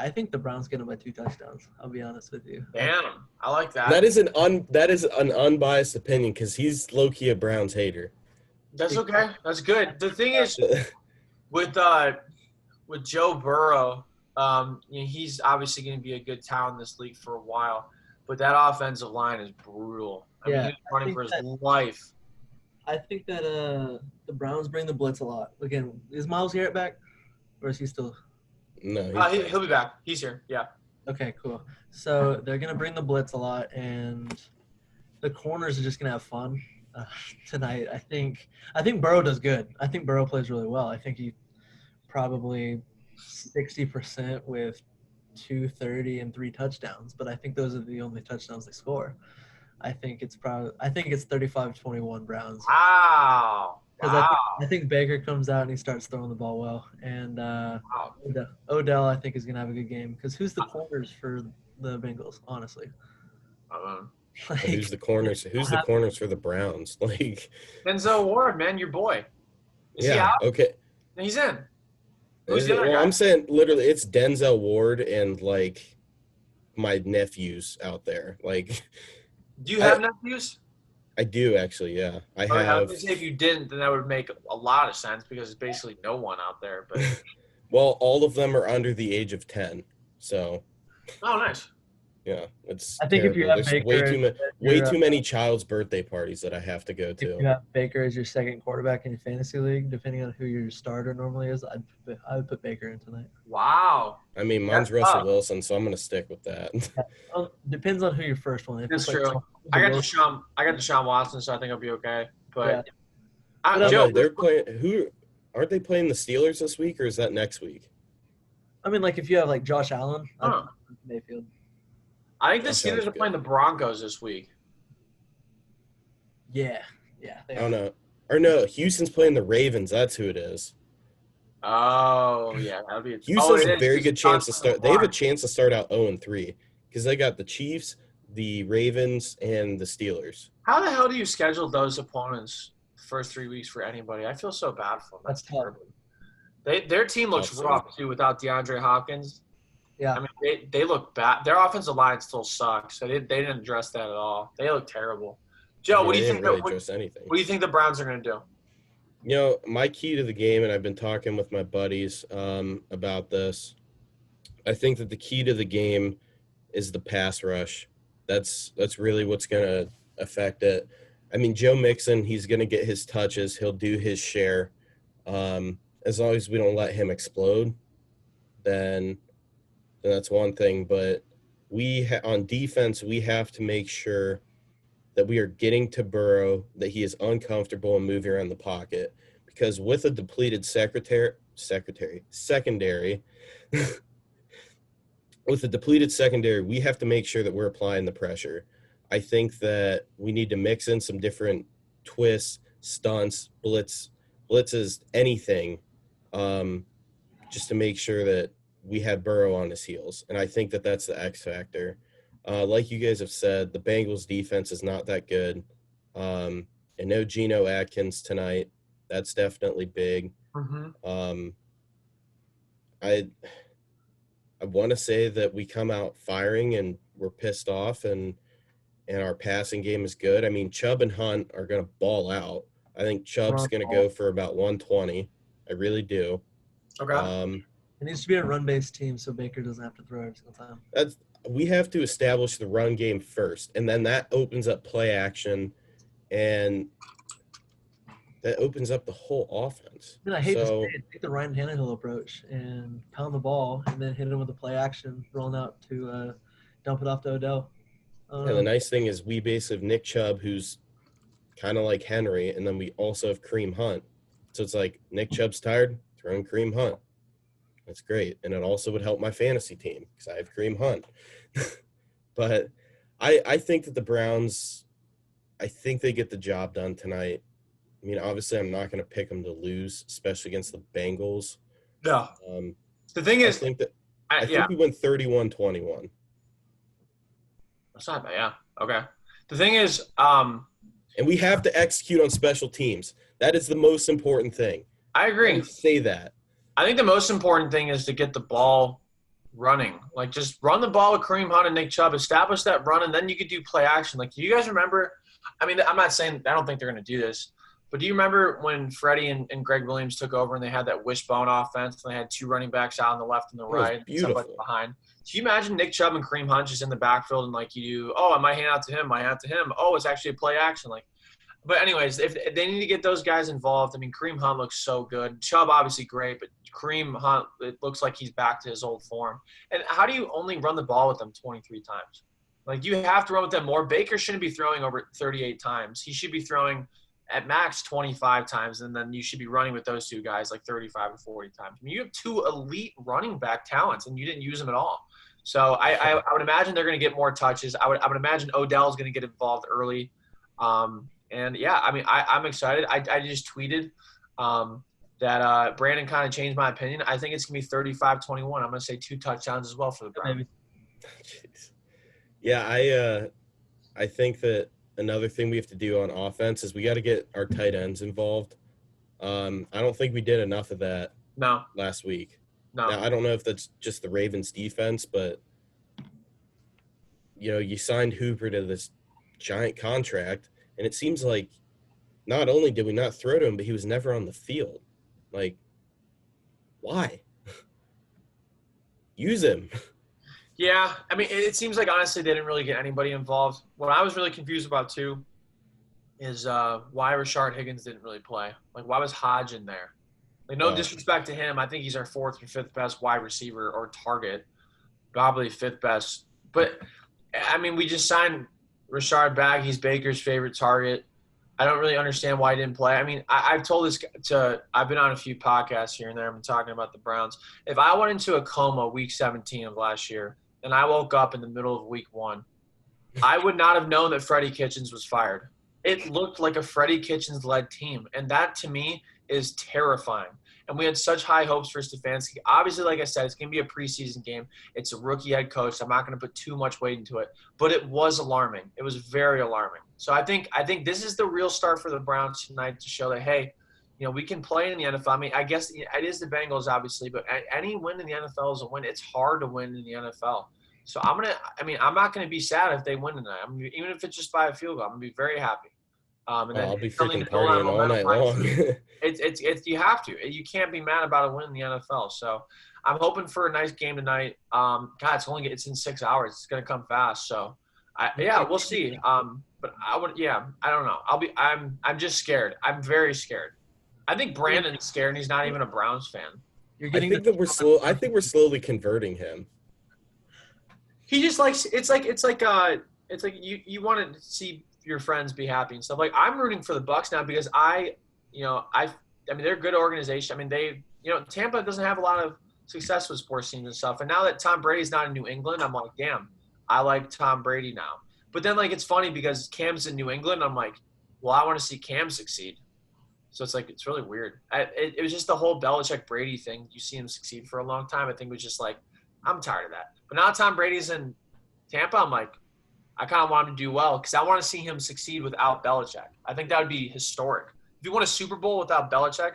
Speaker 2: think the Browns get him by 2 touchdowns. I'll be honest with you.
Speaker 3: Damn, I like that.
Speaker 1: That is an unbiased opinion because he's low-key a Browns hater.
Speaker 3: That's okay. That's good. The thing is, with Joe Burrow, he's obviously going to be a good talent in this league for a while, but that offensive line is brutal. I mean, he's running for his life.
Speaker 2: I think that the Browns bring the blitz a lot. Again, is Myles Garrett back, or is he still?
Speaker 1: No,
Speaker 3: He'll be back. He's here. Yeah.
Speaker 2: Okay, cool. So they're gonna bring the blitz a lot, and the corners are just gonna have fun tonight. I think Burrow does good. I think Burrow plays really well. I think he probably 60% with 230 and 3 touchdowns. But I think those are the only touchdowns they score. I think it's 35-21 Browns.
Speaker 3: Wow.
Speaker 2: Because I think Baker comes out and he starts throwing the ball well, and Odell I think is gonna have a good game. Because who's the corners for the Bengals? Honestly,
Speaker 1: who's the corners? Who's the corners for the Browns? Like
Speaker 3: Denzel Ward, man, your boy. Is he out?
Speaker 1: Okay.
Speaker 3: He's in. Who's the other guy?
Speaker 1: I'm saying literally, it's Denzel Ward and like my nephews out there. Like,
Speaker 3: do you have nephews?
Speaker 1: I do actually. Yeah, I have.
Speaker 3: I was gonna say if you didn't, then that would make a lot of sense because there's basically no one out there. But
Speaker 1: well, all of them are under the age of 10. So.
Speaker 3: Oh, nice.
Speaker 1: Yeah, it's.
Speaker 2: I think
Speaker 1: terrible.
Speaker 2: if you have
Speaker 1: There's
Speaker 2: Baker,
Speaker 1: way too many child's birthday parties that I have to go
Speaker 2: if
Speaker 1: to.
Speaker 2: you have Baker as your second quarterback in your fantasy league, depending on who your starter normally is, I would put Baker in tonight.
Speaker 3: Wow.
Speaker 1: I mean, mine's Russell Wilson, so I'm gonna stick with that.
Speaker 2: Well, depends on who your first one is.
Speaker 3: That's true. I got Deshaun Watson, so I think I'll be okay. But
Speaker 1: Joe, they're playing. Who aren't they playing the Steelers this week, or is that next week?
Speaker 2: I mean, like if you have like Josh Allen, Mayfield.
Speaker 3: I think the
Speaker 1: That sounds
Speaker 3: Steelers are
Speaker 1: good.
Speaker 3: playing the Broncos this week.
Speaker 2: Yeah, they
Speaker 1: I don't
Speaker 2: are.
Speaker 1: know. Or no, Houston's playing the Ravens. That's who it is.
Speaker 3: Oh, yeah. That'll be
Speaker 1: Houston's
Speaker 3: it
Speaker 1: a
Speaker 3: is
Speaker 1: very
Speaker 3: because
Speaker 1: good chance
Speaker 3: John's
Speaker 1: to
Speaker 3: playing
Speaker 1: start.
Speaker 3: the
Speaker 1: They have a
Speaker 3: Lions.
Speaker 1: chance to start out 0-3 because they got the Chiefs, the Ravens, and the Steelers.
Speaker 3: How the hell do you schedule those opponents the first 3 weeks for anybody? I feel so bad for them.
Speaker 2: That's tough.
Speaker 3: Terrible. Their team looks
Speaker 1: Tough,
Speaker 3: rough, too, without DeAndre Hopkins.
Speaker 2: Yeah.
Speaker 3: I mean, they look bad. Their offensive line still sucks. So they didn't address that at all. They look terrible. Joe,
Speaker 1: Yeah,
Speaker 3: what do
Speaker 1: they
Speaker 3: you
Speaker 1: didn't
Speaker 3: think?
Speaker 1: really
Speaker 3: What
Speaker 1: address anything.
Speaker 3: do you think the Browns are going to do?
Speaker 1: You know, my key to the game, and I've been talking with my buddies about this. I think that the key to the game is the pass rush. That's really what's going to affect it. I mean, Joe Mixon, he's going to get his touches. He'll do his share. As long as we don't let him explode, then that's one thing. But on defense, we have to make sure that we are getting to Burrow, that he is uncomfortable and moving around the pocket. Because with a depleted secondary, with a depleted secondary, we have to make sure that we're applying the pressure. I think that we need to mix in some different twists, stunts, blitzes, anything, just to make sure that we have Burrow on his heels. And I think that that's the X factor. Like you guys have said, the Bengals defense is not that good. And no Geno Atkins tonight. That's definitely big.
Speaker 3: Mm-hmm.
Speaker 1: I want to say that we come out firing and we're pissed off and our passing game is good. I mean, Chubb and Hunt are going to ball out. I think Chubb's going to go for about 120. I really do.
Speaker 3: Okay.
Speaker 2: It needs to be a run-based team so Baker doesn't have to throw every single time.
Speaker 1: We have to establish the run game first, and then that opens up play action, and that opens up the whole offense.
Speaker 2: I mean, I hate to say it, take the Ryan Tannehill approach and pound the ball and then hit him with a play action, rolling out to dump it off to Odell.
Speaker 1: The nice thing is we basically have Nick Chubb, who's kind of like Henry, and then we also have Kareem Hunt. So it's like Nick Chubb's tired, throw in Kareem Hunt. That's great. And it also would help my fantasy team because I have Kareem Hunt. But I think that the Browns, I think they get the job done tonight. I mean, obviously, I'm not going to pick them to lose, especially against the Bengals.
Speaker 3: No. The thing is,
Speaker 1: I think we win 31-21.
Speaker 3: That's not bad. Yeah. Okay. The thing is,
Speaker 1: and we have to execute on special teams. That is the most important thing.
Speaker 3: I agree.
Speaker 1: I say that.
Speaker 3: I think the most important thing is to get the ball running. Like, just run the ball with Kareem Hunt and Nick Chubb, establish that run, and then you could do play action. Like, do you guys remember – I mean, I'm not saying – I don't think they're going to do this. But do you remember when Freddie and Greg Williams took over and they had that wishbone offense and they had two running backs out on the left and the right and somebody behind? Can you imagine Nick Chubb and Kareem Hunt just in the backfield and, like, you do, oh, I might hand out to him, I hand out to him. Oh, it's actually a play action. Like, but anyways, if they need to get those guys involved. I mean, Kareem Hunt looks so good. Chubb obviously great, but Kareem Hunt, it looks like he's back to his old form. And how do you only run the ball with them 23 times? Like, you have to run with them more. Baker shouldn't be throwing over 38 times. He should be throwing at max 25 times, and then you should be running with those two guys like 35 or 40 times. I mean, you have two elite running back talents, and you didn't use them at all. So I would imagine they're going to get more touches. I would imagine Odell's going to get involved early. And, yeah, I mean, I'm excited. I just tweeted that Brandon kind of changed my opinion. I think it's going to be 35-21. I'm going to say 2 touchdowns as well for the Browns.
Speaker 1: Yeah, I think that another thing we have to do on offense is we got to get our tight ends involved. I don't think we did enough of that last week.
Speaker 3: No.
Speaker 1: Now, I don't know if that's just the Ravens defense, but, you know, you signed Hooper to this giant contract, and it seems like not only did we not throw to him, but he was never on the field. Like, why? Use him.
Speaker 3: Yeah, I mean, it seems like, honestly, they didn't really get anybody involved. What I was really confused about, too, is why Rashard Higgins didn't really play. Like, why was Hodge in there? Like, no disrespect to him. I think he's our 4th or 5th best wide receiver or target, probably 5th best. But, I mean, we just signed Rashard back. He's Baker's favorite target. I don't really understand why he didn't play. I mean, I've told this I've been on a few podcasts here and there. I've been talking about the Browns. If I went into a coma week 17 of last year and I woke up in the middle of week 1, I would not have known that Freddie Kitchens was fired. It looked like a Freddie Kitchens-led team, and that to me is terrifying. And we had such high hopes for Stefanski. Obviously, like I said, it's going to be a preseason game. It's a rookie head coach. So I'm not going to put too much weight into it. But it was alarming. It was very alarming. So I think this is the real start for the Browns tonight to show that, hey, we can play in the NFL. I mean, I guess it is the Bengals, obviously, but any win in the NFL is a win. It's hard to win in the NFL. So I'm not going to be sad if they win tonight. Even if it's just by a field goal, I'm going to be very happy. And then
Speaker 1: I'll be
Speaker 3: something
Speaker 1: freaking
Speaker 3: to build on
Speaker 1: partying all
Speaker 3: momentum.
Speaker 1: night long.
Speaker 3: It's you have to. You can't be mad about a win in the NFL. So I'm hoping for a nice game tonight. God, it's in 6 hours. It's going to come fast. So we'll see. But I don't know. I'm just scared. I'm very scared. I think Brandon's scared, and he's not even a Browns fan.
Speaker 1: I think we're slowly converting him.
Speaker 3: He just likes it's like you want to see your friends be happy and stuff. Like, I'm rooting for the Bucs now because I mean they're a good organization. I mean Tampa doesn't have a lot of success with sports teams and stuff. And now that Tom Brady's not in New England, I'm like, damn, I like Tom Brady now. But then it's funny because Cam's in New England. I'm like, well, I want to see Cam succeed. So it's really weird. It was just the whole Belichick Brady thing. You see him succeed for a long time. I think it was just like, I'm tired of that. But now Tom Brady's in Tampa, I'm like, I kind of want him to do well because I want to see him succeed without Belichick. I think that would be historic. If you won a Super Bowl without Belichick,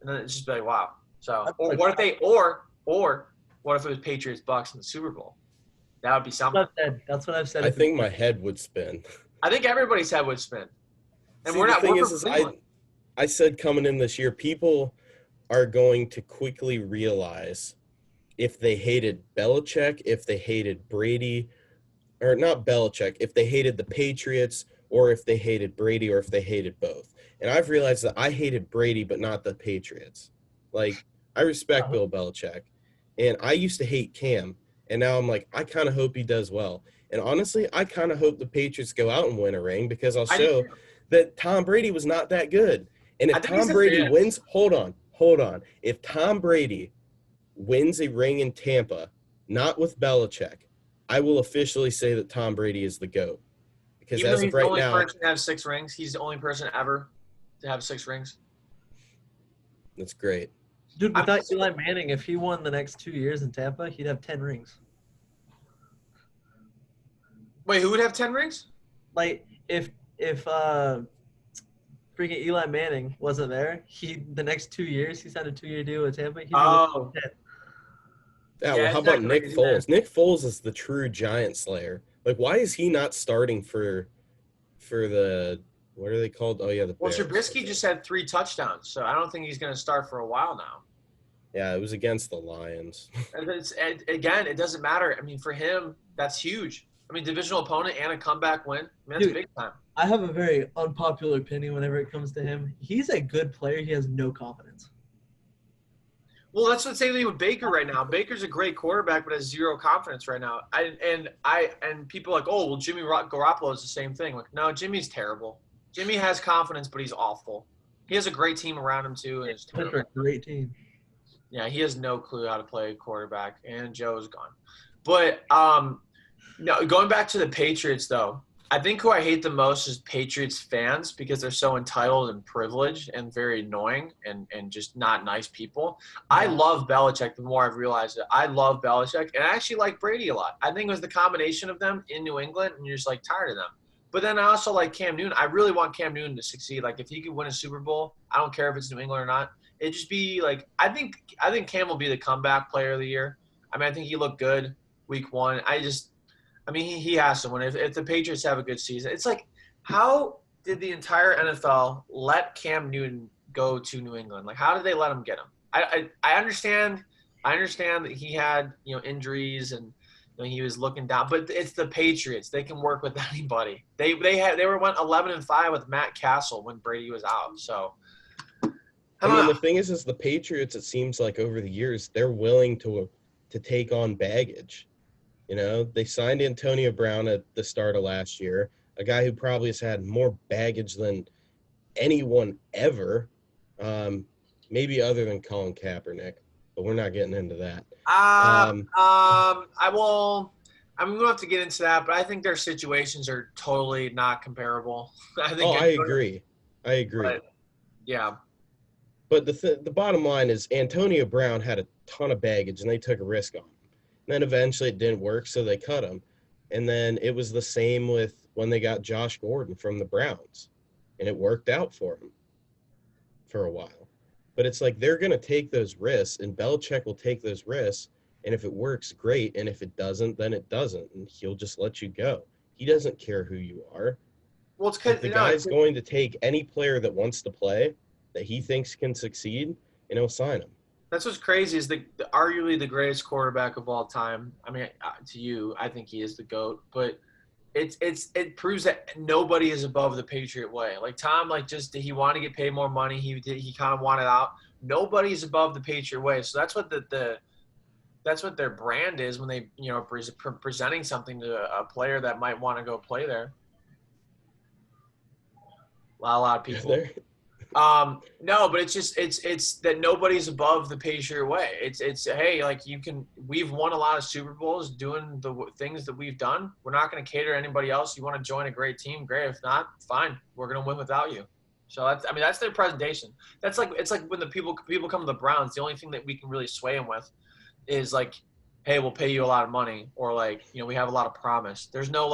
Speaker 3: and then it's just be like, wow. So, or what if it was Patriots Bucs in the Super Bowl? That would be something.
Speaker 2: That's what I've said.
Speaker 1: I think my head would spin.
Speaker 3: I think everybody's head would spin. And
Speaker 1: I said coming in this year, people are going to quickly realize if they hated Belichick, if they hated Brady, or not Belichick, if they hated the Patriots, or if they hated Brady, or if they hated both. And I've realized that I hated Brady, but not the Patriots. Like, I respect Bill Belichick, and I used to hate Cam, and now I'm like, I kind of hope he does well. And honestly, I kind of hope the Patriots go out and win a ring because I'll show that Tom Brady was not that good. And if Tom Brady wins, hold on. If Tom Brady wins a ring in Tampa, not with Belichick, I will officially say that Tom Brady is the GOAT. Because
Speaker 3: even
Speaker 1: as
Speaker 3: though
Speaker 1: of right now,
Speaker 3: he's the only person to have 6 rings. He's the only person ever to have 6 rings.
Speaker 1: That's great.
Speaker 2: Dude, without Eli Manning, if he won the next 2 years in Tampa, he'd have 10 rings.
Speaker 3: Wait, who would have 10 rings?
Speaker 2: Like, if freaking Eli Manning wasn't there, the next 2 years, he signed a 2-year deal with Tampa.
Speaker 1: Well, how about Nick Foles? Nick Foles is the true giant slayer. Like, why is he not starting for the – what are they called? Oh, yeah, the Bears.
Speaker 3: Well, Trubisky just had 3 touchdowns, so I don't think he's going to start for a while now.
Speaker 1: Yeah, it was against the Lions.
Speaker 3: And again, it doesn't matter. I mean, for him, that's huge. I mean, divisional opponent and a comeback win. I mean, that's big time.
Speaker 2: I have a very unpopular opinion whenever it comes to him. He's a good player. He has no confidence.
Speaker 3: Well, that's the same thing with Baker right now. Baker's a great quarterback, but has 0 confidence right now. And people are like, oh, well, Jimmy Garoppolo is the same thing. Like, no, Jimmy's terrible. Jimmy has confidence, but he's awful. He has a great team around him too, and it's terrible.
Speaker 2: A great team.
Speaker 3: Yeah, he has no clue how to play quarterback, and Joe's gone. But no, going back to the Patriots, though, I think who I hate the most is Patriots fans because they're so entitled and privileged and very annoying and just not nice people. I love Belichick the more I've realized it. I love Belichick, and I actually like Brady a lot. I think it was the combination of them in New England, and you're just, tired of them. But then I also like Cam Newton. I really want Cam Newton to succeed. Like, if he could win a Super Bowl, I don't care if it's New England or not. It'd just be I think Cam will be the comeback player of the year. I mean, I think he looked good week 1. He has to win. If the Patriots have a good season, it's like, how did the entire NFL let Cam Newton go to New England? Like, how did they let him get him? I understand that he had injuries and he was looking down, but it's the Patriots. They can work with anybody. They went 11-5 with Matt Castle when Brady was out. So.
Speaker 1: The thing is the Patriots, it seems like over the years, they're willing to take on baggage. They signed Antonio Brown at the start of last year, a guy who probably has had more baggage than anyone ever, maybe other than Colin Kaepernick. but we're not getting into that.
Speaker 3: I will. I'm gonna have to get into that, but I think their situations are totally not comparable. I think.
Speaker 1: I agree.
Speaker 3: But, yeah.
Speaker 1: But the bottom line is Antonio Brown had a ton of baggage, and they took a risk on him. And then eventually it didn't work, so they cut him. And then it was the same with when they got Josh Gordon from the Browns, and it worked out for him for a while. But it's like they're going to take those risks, and Belichick will take those risks, and if it works, great, and if it doesn't, then it doesn't, and he'll just let you go. He doesn't care who you are.
Speaker 3: Well, it's
Speaker 1: If the guy's going to take any player that wants to play, that he thinks can succeed, and he'll sign him.
Speaker 3: That's what's crazy is arguably the greatest quarterback of all time. I mean, to you, I think he is the GOAT, but it proves that nobody is above the Patriot way. Like Tom, like just he wanted to get paid more money. He kind of wanted out. Nobody's above the Patriot way. So that's what that's what their brand is when they presenting something to a player that might want to go play there. A lot of people. No, but it's that nobody's above the Patriot way. It's hey, like we've won a lot of Super Bowls doing the things that we've done. We're not going to cater to anybody else. You want to join a great team, great. If not, fine. We're going to win without you. So that's their presentation. It's like when the people come to the Browns, the only thing that we can really sway them with is like, hey, we'll pay you a lot of money, or like, we have a lot of promise. There's no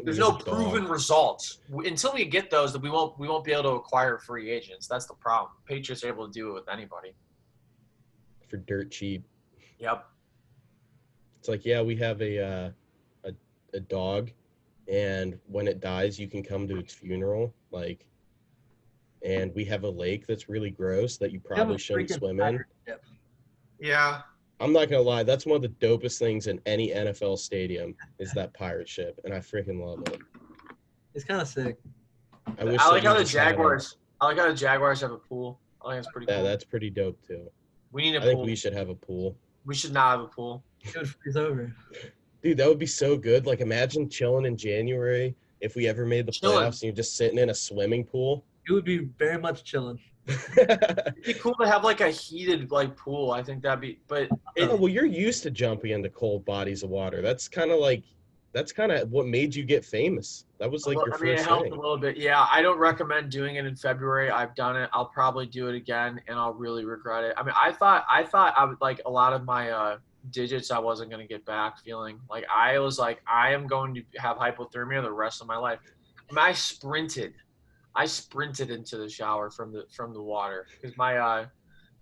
Speaker 3: there's no proven results until we get those. That we won't be able to acquire free agents. That's the problem. Patriots are able to do it with anybody
Speaker 1: for dirt cheap.
Speaker 3: Yep.
Speaker 1: It's like, yeah, we have a dog, and when it dies, you can come to its funeral, like. And we have a lake that's really gross that you probably shouldn't swim in.
Speaker 3: Yeah.
Speaker 1: I'm not going to lie. That's one of the dopest things in any NFL stadium is that pirate ship, and I freaking love it.
Speaker 2: It's kind of sick.
Speaker 3: I like how the Jaguars have a pool. I think that's pretty cool.
Speaker 1: Yeah, that's pretty dope, too.
Speaker 3: We need a pool.
Speaker 1: I think we should have a pool.
Speaker 3: We should not have a pool.
Speaker 2: It would freeze over.
Speaker 1: Dude, that would be so good. Like, imagine chilling in January if we ever made the playoffs and you're just sitting in a swimming pool.
Speaker 2: It would be very much chilling.
Speaker 3: It'd be cool to have like a heated pool. I think that'd be, but
Speaker 1: well, you're used to jumping into cold bodies of water. That's kind of what made you get famous. That was like your first thing.
Speaker 3: It helped a little bit. Yeah, I don't recommend doing it in February. I've done it. I'll probably do it again, and I'll really regret it. I mean, I thought I would like a lot of my digits I wasn't going to get back feeling. Like I was like, I am going to have hypothermia the rest of my life. I mean, I sprinted into the shower from the water because my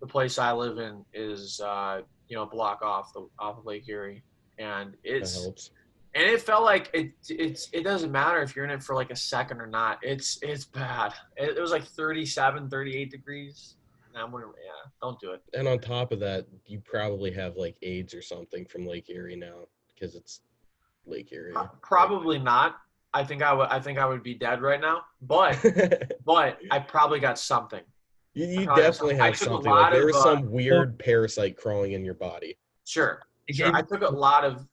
Speaker 3: the place I live in is block off of Lake Erie, and it felt like it doesn't matter if you're in it for like a second or not. It's bad. It was like 37, 38 degrees. And I'm wondering, don't do it.
Speaker 1: And on top of that, you probably have like AIDS or something from Lake Erie now because it's Lake Erie.
Speaker 3: Probably not. I think I would be dead right now, but I probably got something.
Speaker 1: You definitely have something. Like there was some weird parasite crawling in your body.
Speaker 3: Sure. I took a lot of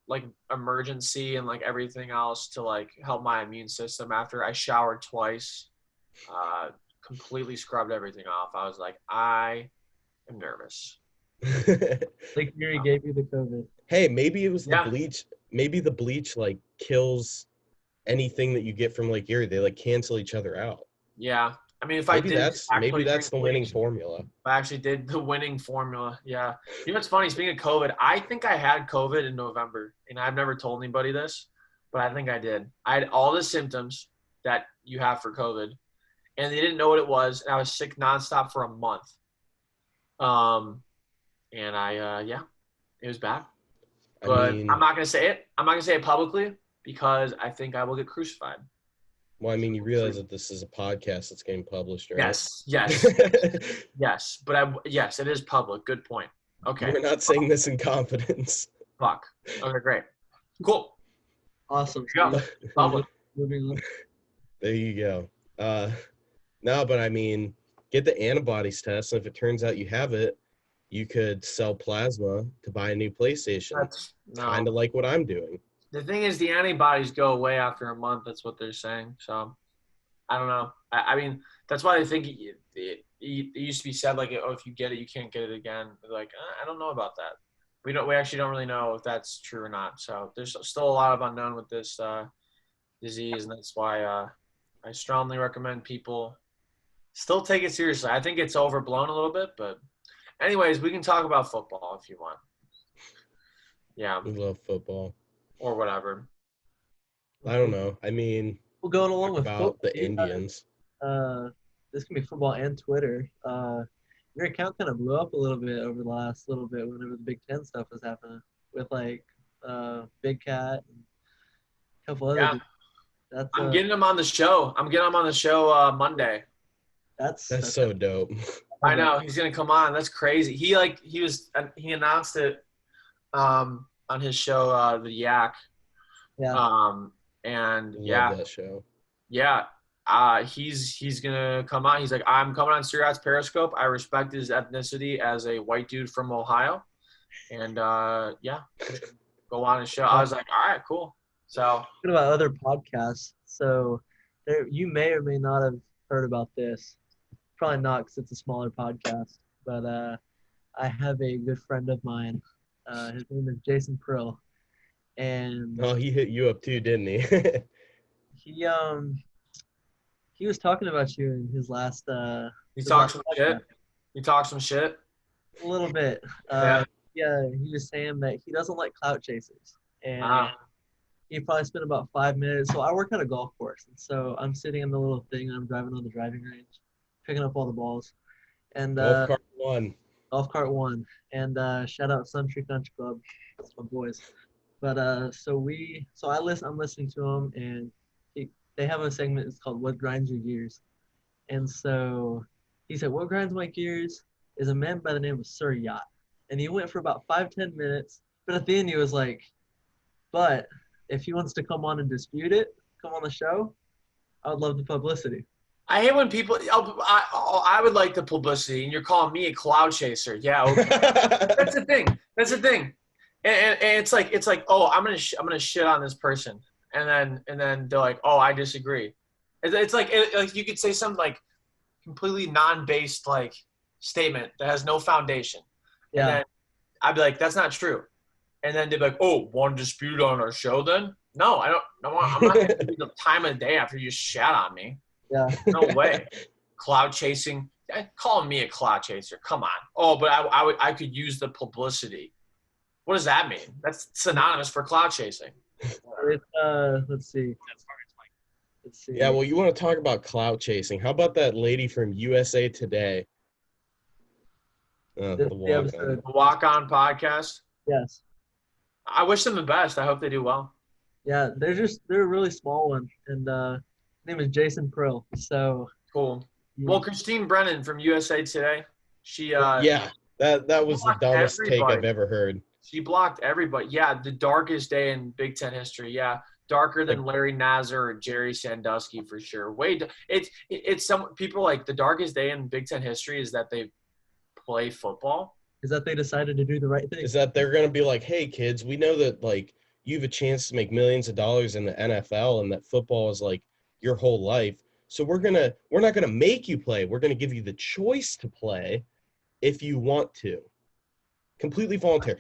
Speaker 3: like emergency and like everything else to like help my immune system after I showered twice. Completely scrubbed everything off. I was like, I am nervous.
Speaker 2: Lake Erie gave you the COVID.
Speaker 1: Hey, maybe it was the bleach. Maybe the bleach like kills anything that you get from Lake Erie. They like cancel each other out.
Speaker 3: Yeah. I mean,
Speaker 1: maybe that's the winning formula.
Speaker 3: I actually did the winning formula. Yeah. You know what's funny? Speaking of COVID, I think I had COVID in November, and I've never told anybody this, but I think I did. I had all the symptoms that you have for COVID, and they didn't know what it was, and I was sick nonstop for a month. And it was bad. But I'm not going to say it. I'm not going to say it publicly because I think I will get crucified.
Speaker 1: Well, I mean, you realize that this is a podcast that's getting published, right?
Speaker 3: Yes. Yes. But yes, it is public. Good point. Okay.
Speaker 1: We're not saying this in confidence.
Speaker 3: Fuck. Okay, great. Cool.
Speaker 2: Awesome.
Speaker 3: Public.
Speaker 1: There you go. No, but I mean, get the antibodies test, and if it turns out you have it, you could sell plasma to buy a new PlayStation. Kind of like what I'm doing.
Speaker 3: The thing is, the antibodies go away after a month. That's what they're saying. So, I don't know. I mean, that's why I think it used to be said like, oh, if you get it, you can't get it again. Like, I don't know about that. We actually don't really know if that's true or not. So there's still a lot of unknown with this disease, and that's why I strongly recommend people still take it seriously. I think it's overblown a little bit, but anyways, we can talk about football if you want. Yeah,
Speaker 1: We love football.
Speaker 3: or whatever.
Speaker 1: I don't know. I mean,
Speaker 2: Well, going along with
Speaker 1: about
Speaker 2: football,
Speaker 1: the Indians.
Speaker 2: This can be football and Twitter. Your account kind of blew up a little bit over the last little bit whenever the Big Ten stuff was happening with like Big Cat and a couple other
Speaker 3: Yeah,
Speaker 2: dudes. That's
Speaker 3: I'm getting him on the show. I'm getting him on the show Monday.
Speaker 1: That's so dope.
Speaker 3: I know he's gonna come on. That's crazy. He announced it on his show the Yak.
Speaker 2: Yeah.
Speaker 3: And
Speaker 1: Love that show.
Speaker 3: Yeah. He's gonna come on. He's like, I'm coming on Sir Yacht's Periscope. I respect his ethnicity as a white dude from Ohio. And go on his show. I was like, all right, cool. So
Speaker 2: talking about other podcasts. So you may or may not have heard about this. Probably not because it's a smaller podcast. But I have a good friend of mine. His name is Jason Prill. And
Speaker 1: Oh, he hit you up too, didn't he?
Speaker 2: he was talking about you in his last
Speaker 3: he talks some shit. He talks some shit.
Speaker 2: A little bit. Yeah, he was saying that he doesn't like clout chasers. And he probably spent about 5 minutes. So I work at a golf course. And so I'm sitting in the little thing and I'm driving on the driving range, picking up all the balls. And
Speaker 1: Golf cart one.
Speaker 2: Golf cart one. And shout out Suntree Country Club. That's my boys. But I'm listening to them, and they have a segment. It's called "What Grinds Your Gears," and so he said, "What grinds my gears is a man by the name of Sir Yacht," and he went for about 5-10 minutes. But at the end, he was like, "But if he wants to come on and dispute it, come on the show, I would love the publicity."
Speaker 3: I hate when people. I would like the publicity, and you're calling me a cloud chaser. Yeah, okay. That's the thing. And it's like oh, I'm gonna shit on this person, and then they're like, oh, I disagree. It's like you could say something like completely non-based like statement that has no foundation, and then I'd be like, that's not true, and then they'd be like, oh, want to dispute on our show then? No, I don't. No, I'm not gonna give you the time of the day after you shat on me.
Speaker 2: Yeah.
Speaker 3: No way. Cloud chasing. Calling me a cloud chaser. Come on. Oh, but I could use the publicity. What does that mean? That's synonymous for cloud chasing.
Speaker 2: Let's see.
Speaker 1: Yeah, well, you want to talk about cloud chasing. How about that lady from USA Today? The
Speaker 3: Walk-On podcast?
Speaker 2: Yes.
Speaker 3: I wish them the best. I hope they do well.
Speaker 2: Yeah, they're a really small one. And his name is Jason Prill. So
Speaker 3: cool. Well, Christine Brennan from USA Today, she
Speaker 1: that was the dumbest take I've ever heard.
Speaker 3: She blocked everybody. Yeah, the darkest day in Big Ten history. Yeah, darker than Larry Nassar or Jerry Sandusky for sure. It's some people like the darkest day in Big Ten history is that they play football.
Speaker 2: Is that they decided to do the right thing?
Speaker 1: Is that they're going to be like, hey, kids, we know that like you have a chance to make millions of dollars in the NFL and that football is like your whole life. So we're not gonna make you play. We're gonna give you the choice to play if you want to. Completely voluntary.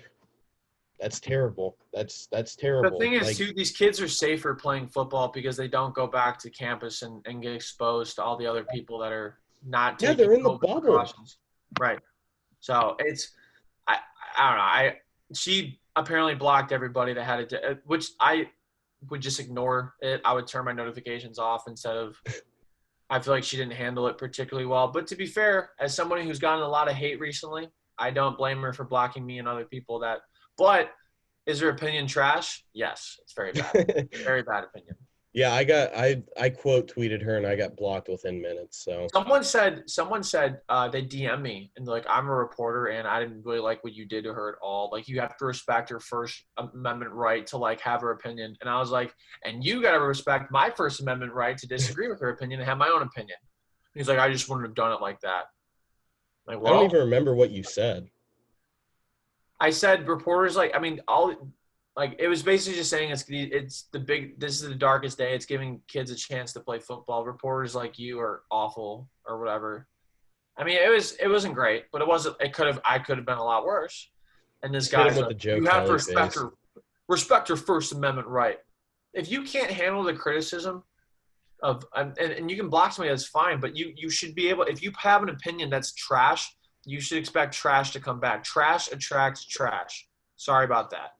Speaker 1: That's terrible. That's terrible.
Speaker 3: The thing is, too, these kids are safer playing football because they don't go back to campus and get exposed to all the other people that are not taking
Speaker 1: they're in the bubble.
Speaker 3: Precautions. Right. So I don't know. She apparently blocked everybody that had it, which I would just ignore it. I would turn my notifications off instead of – I feel like she didn't handle it particularly well. But to be fair, as somebody who's gotten a lot of hate recently, I don't blame her for blocking me and other people that – but is her opinion trash? Yes, it's very bad. Very bad opinion.
Speaker 1: Yeah, I quote tweeted her and I got blocked within minutes. So
Speaker 3: someone said they DM me and like, I'm a reporter and I didn't really like what you did to her at all. Like, you have to respect her First Amendment right to like have her opinion. And I was like, and you got to respect my First Amendment right to disagree with her opinion and have my own opinion. He's like, I just wouldn't have done it like that. Like, well,
Speaker 1: I don't even remember what you said.
Speaker 3: I said reporters it was basically just saying this is the darkest day. It's giving kids a chance to play football. Reporters like you are awful or whatever. I mean, it wasn't great, but it wasn't. I could have been a lot worse. And this
Speaker 1: Just hit him
Speaker 3: guy's
Speaker 1: with
Speaker 3: like,
Speaker 1: the Joe
Speaker 3: you have to
Speaker 1: Kelly face.
Speaker 3: respect your First Amendment right. If you can't handle the criticism of and you can block somebody, that's fine, but you should be able. If you have an opinion that's trash, you should expect trash to come back. Trash attracts trash. Sorry about that.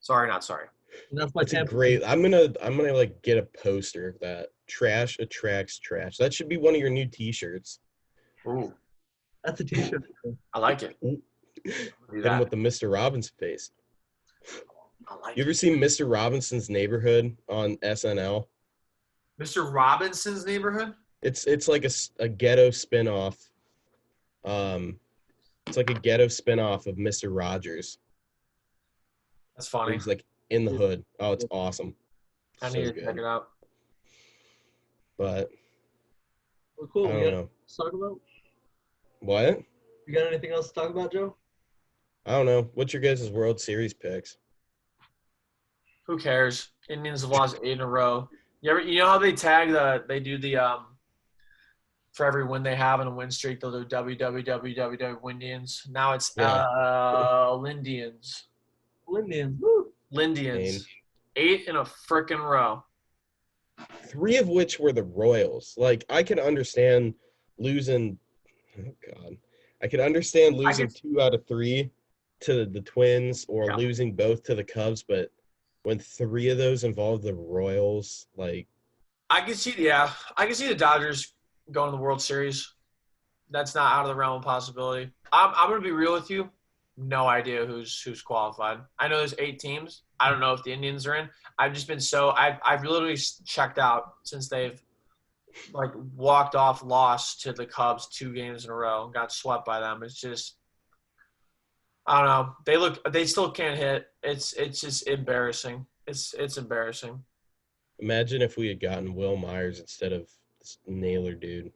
Speaker 3: Sorry, not sorry.
Speaker 2: And that's why
Speaker 1: That's a
Speaker 2: Tampa.
Speaker 1: great. I'm gonna like get a poster of that. Trash attracts trash. That should be one of your new T-shirts.
Speaker 3: Ooh,
Speaker 2: That's a T-shirt.
Speaker 3: I like it.
Speaker 1: Ooh.
Speaker 3: Do
Speaker 1: Hit him
Speaker 3: that.
Speaker 1: with the Mr. Robinson face.
Speaker 3: I like
Speaker 1: You ever
Speaker 3: it.
Speaker 1: seen Mr. Robinson's Neighborhood on SNL?
Speaker 3: Mr. Robinson's Neighborhood?
Speaker 1: It's like a ghetto spinoff. It's like a ghetto spinoff of Mr. Rogers.
Speaker 3: That's
Speaker 1: Where
Speaker 3: funny.
Speaker 1: he's like in the hood. Oh, it's awesome.
Speaker 3: I
Speaker 1: So
Speaker 3: need to
Speaker 1: good.
Speaker 3: check it out.
Speaker 1: But
Speaker 2: Well, cool.
Speaker 1: I
Speaker 2: We
Speaker 1: don't
Speaker 2: got
Speaker 1: know.
Speaker 2: to talk about.
Speaker 1: What?
Speaker 2: You got anything else to talk about, Joe?
Speaker 1: I don't know. What's your guys' World Series picks?
Speaker 3: Who cares? Indians have lost 8 in a row. You know how they tag they do the for every win they have in a win streak, they'll do WWWWW Windians. Now it's
Speaker 1: Yeah.
Speaker 3: Lindians.
Speaker 2: Indians. Woo.
Speaker 3: Lindians. 8 in a frickin' row.
Speaker 1: 3 of which were the Royals. Like, I can understand losing. Oh God, I can understand losing 2 out of 3 to the Twins or losing both to the Cubs, but when 3 of those involve the Royals, like
Speaker 3: I can see the Dodgers going to the World Series. That's not out of the realm of possibility. I'm gonna be real with you. No idea who's qualified. I know there's 8 teams. I don't know if the Indians are in. I've just been I've literally checked out since they've like walked off, lost to the Cubs 2 games in a row, and got swept by them. It's just I don't know. They still can't hit. It's just embarrassing. It's embarrassing.
Speaker 1: imagine if we had gotten Will Myers instead of this Naylor dude.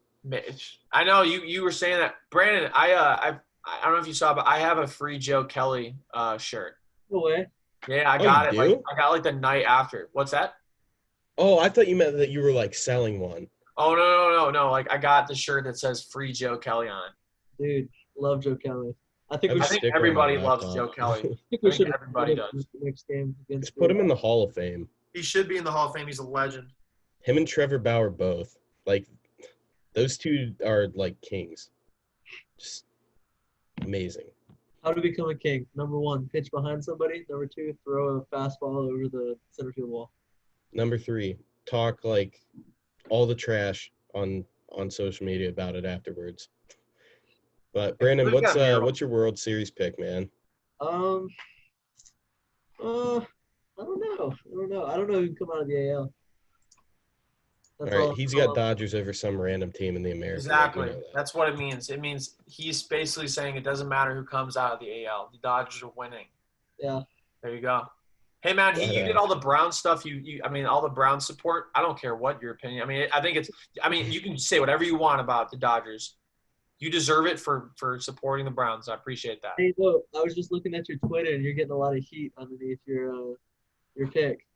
Speaker 3: I know you were saying that, Brandon. I don't know if you saw, but I have a free Joe Kelly shirt.
Speaker 2: No way.
Speaker 3: Yeah, I
Speaker 1: Oh,
Speaker 3: got
Speaker 1: you
Speaker 3: it.
Speaker 1: do?
Speaker 3: I got like the night after. What's that?
Speaker 1: Oh, I thought you meant that you were like selling one.
Speaker 3: Oh no! Like I got the shirt that says "Free Joe Kelly" on it.
Speaker 2: Dude, love Joe Kelly. I think
Speaker 1: I
Speaker 2: we
Speaker 1: have a
Speaker 2: should.
Speaker 3: I think
Speaker 1: sticker on my
Speaker 3: everybody loves
Speaker 1: laptop.
Speaker 3: Joe Kelly.
Speaker 2: I think
Speaker 3: I
Speaker 2: we
Speaker 3: think
Speaker 2: should.
Speaker 3: everybody does.
Speaker 2: Next game against.
Speaker 1: Just put him in the Hall of Fame.
Speaker 3: He should be in the Hall of Fame. He's a legend.
Speaker 1: Him and Trevor Bauer both. Like, those two are like kings. Just amazing.
Speaker 2: How to become a king? Number 1, pitch behind somebody. Number 2, throw a fastball over the center field wall.
Speaker 1: Number 3, talk like all the trash on social media about it afterwards. But Brandon, what's your World Series pick, man?
Speaker 2: I don't know. I don't know who can come out of the AL.
Speaker 1: All right, he's got Dodgers over some random team in the American League.
Speaker 3: Exactly.
Speaker 1: You know that.
Speaker 3: That's what it means. It means he's basically saying it doesn't matter who comes out of the AL. The Dodgers are winning.
Speaker 2: Yeah.
Speaker 3: There you go. Hey man, you did all the Brown stuff. All the Brown support. I don't care what your opinion. You can say whatever you want about the Dodgers. You deserve it for supporting the Browns. I appreciate that.
Speaker 2: Hey, look, I was just looking at your Twitter, and you're getting a lot of heat underneath your pick.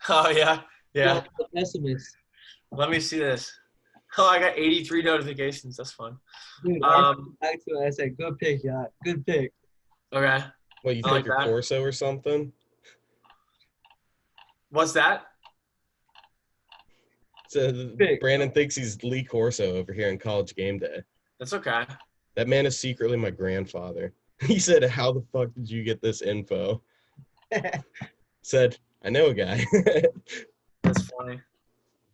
Speaker 3: Oh yeah.
Speaker 2: The pessimist.
Speaker 3: Let me see this. Oh, I got 83 notifications. That's fun.
Speaker 2: Dude, I back to it. I said, good pick, Yacht. Good pick.
Speaker 3: Okay.
Speaker 1: What, you think you're Corso or something?
Speaker 3: What's that?
Speaker 1: So Brandon thinks he's Lee Corso over here in College Game Day.
Speaker 3: That's okay.
Speaker 1: That man is secretly my grandfather. He said, "How the fuck did you get this info?" Said, "I know a guy."
Speaker 3: That's funny.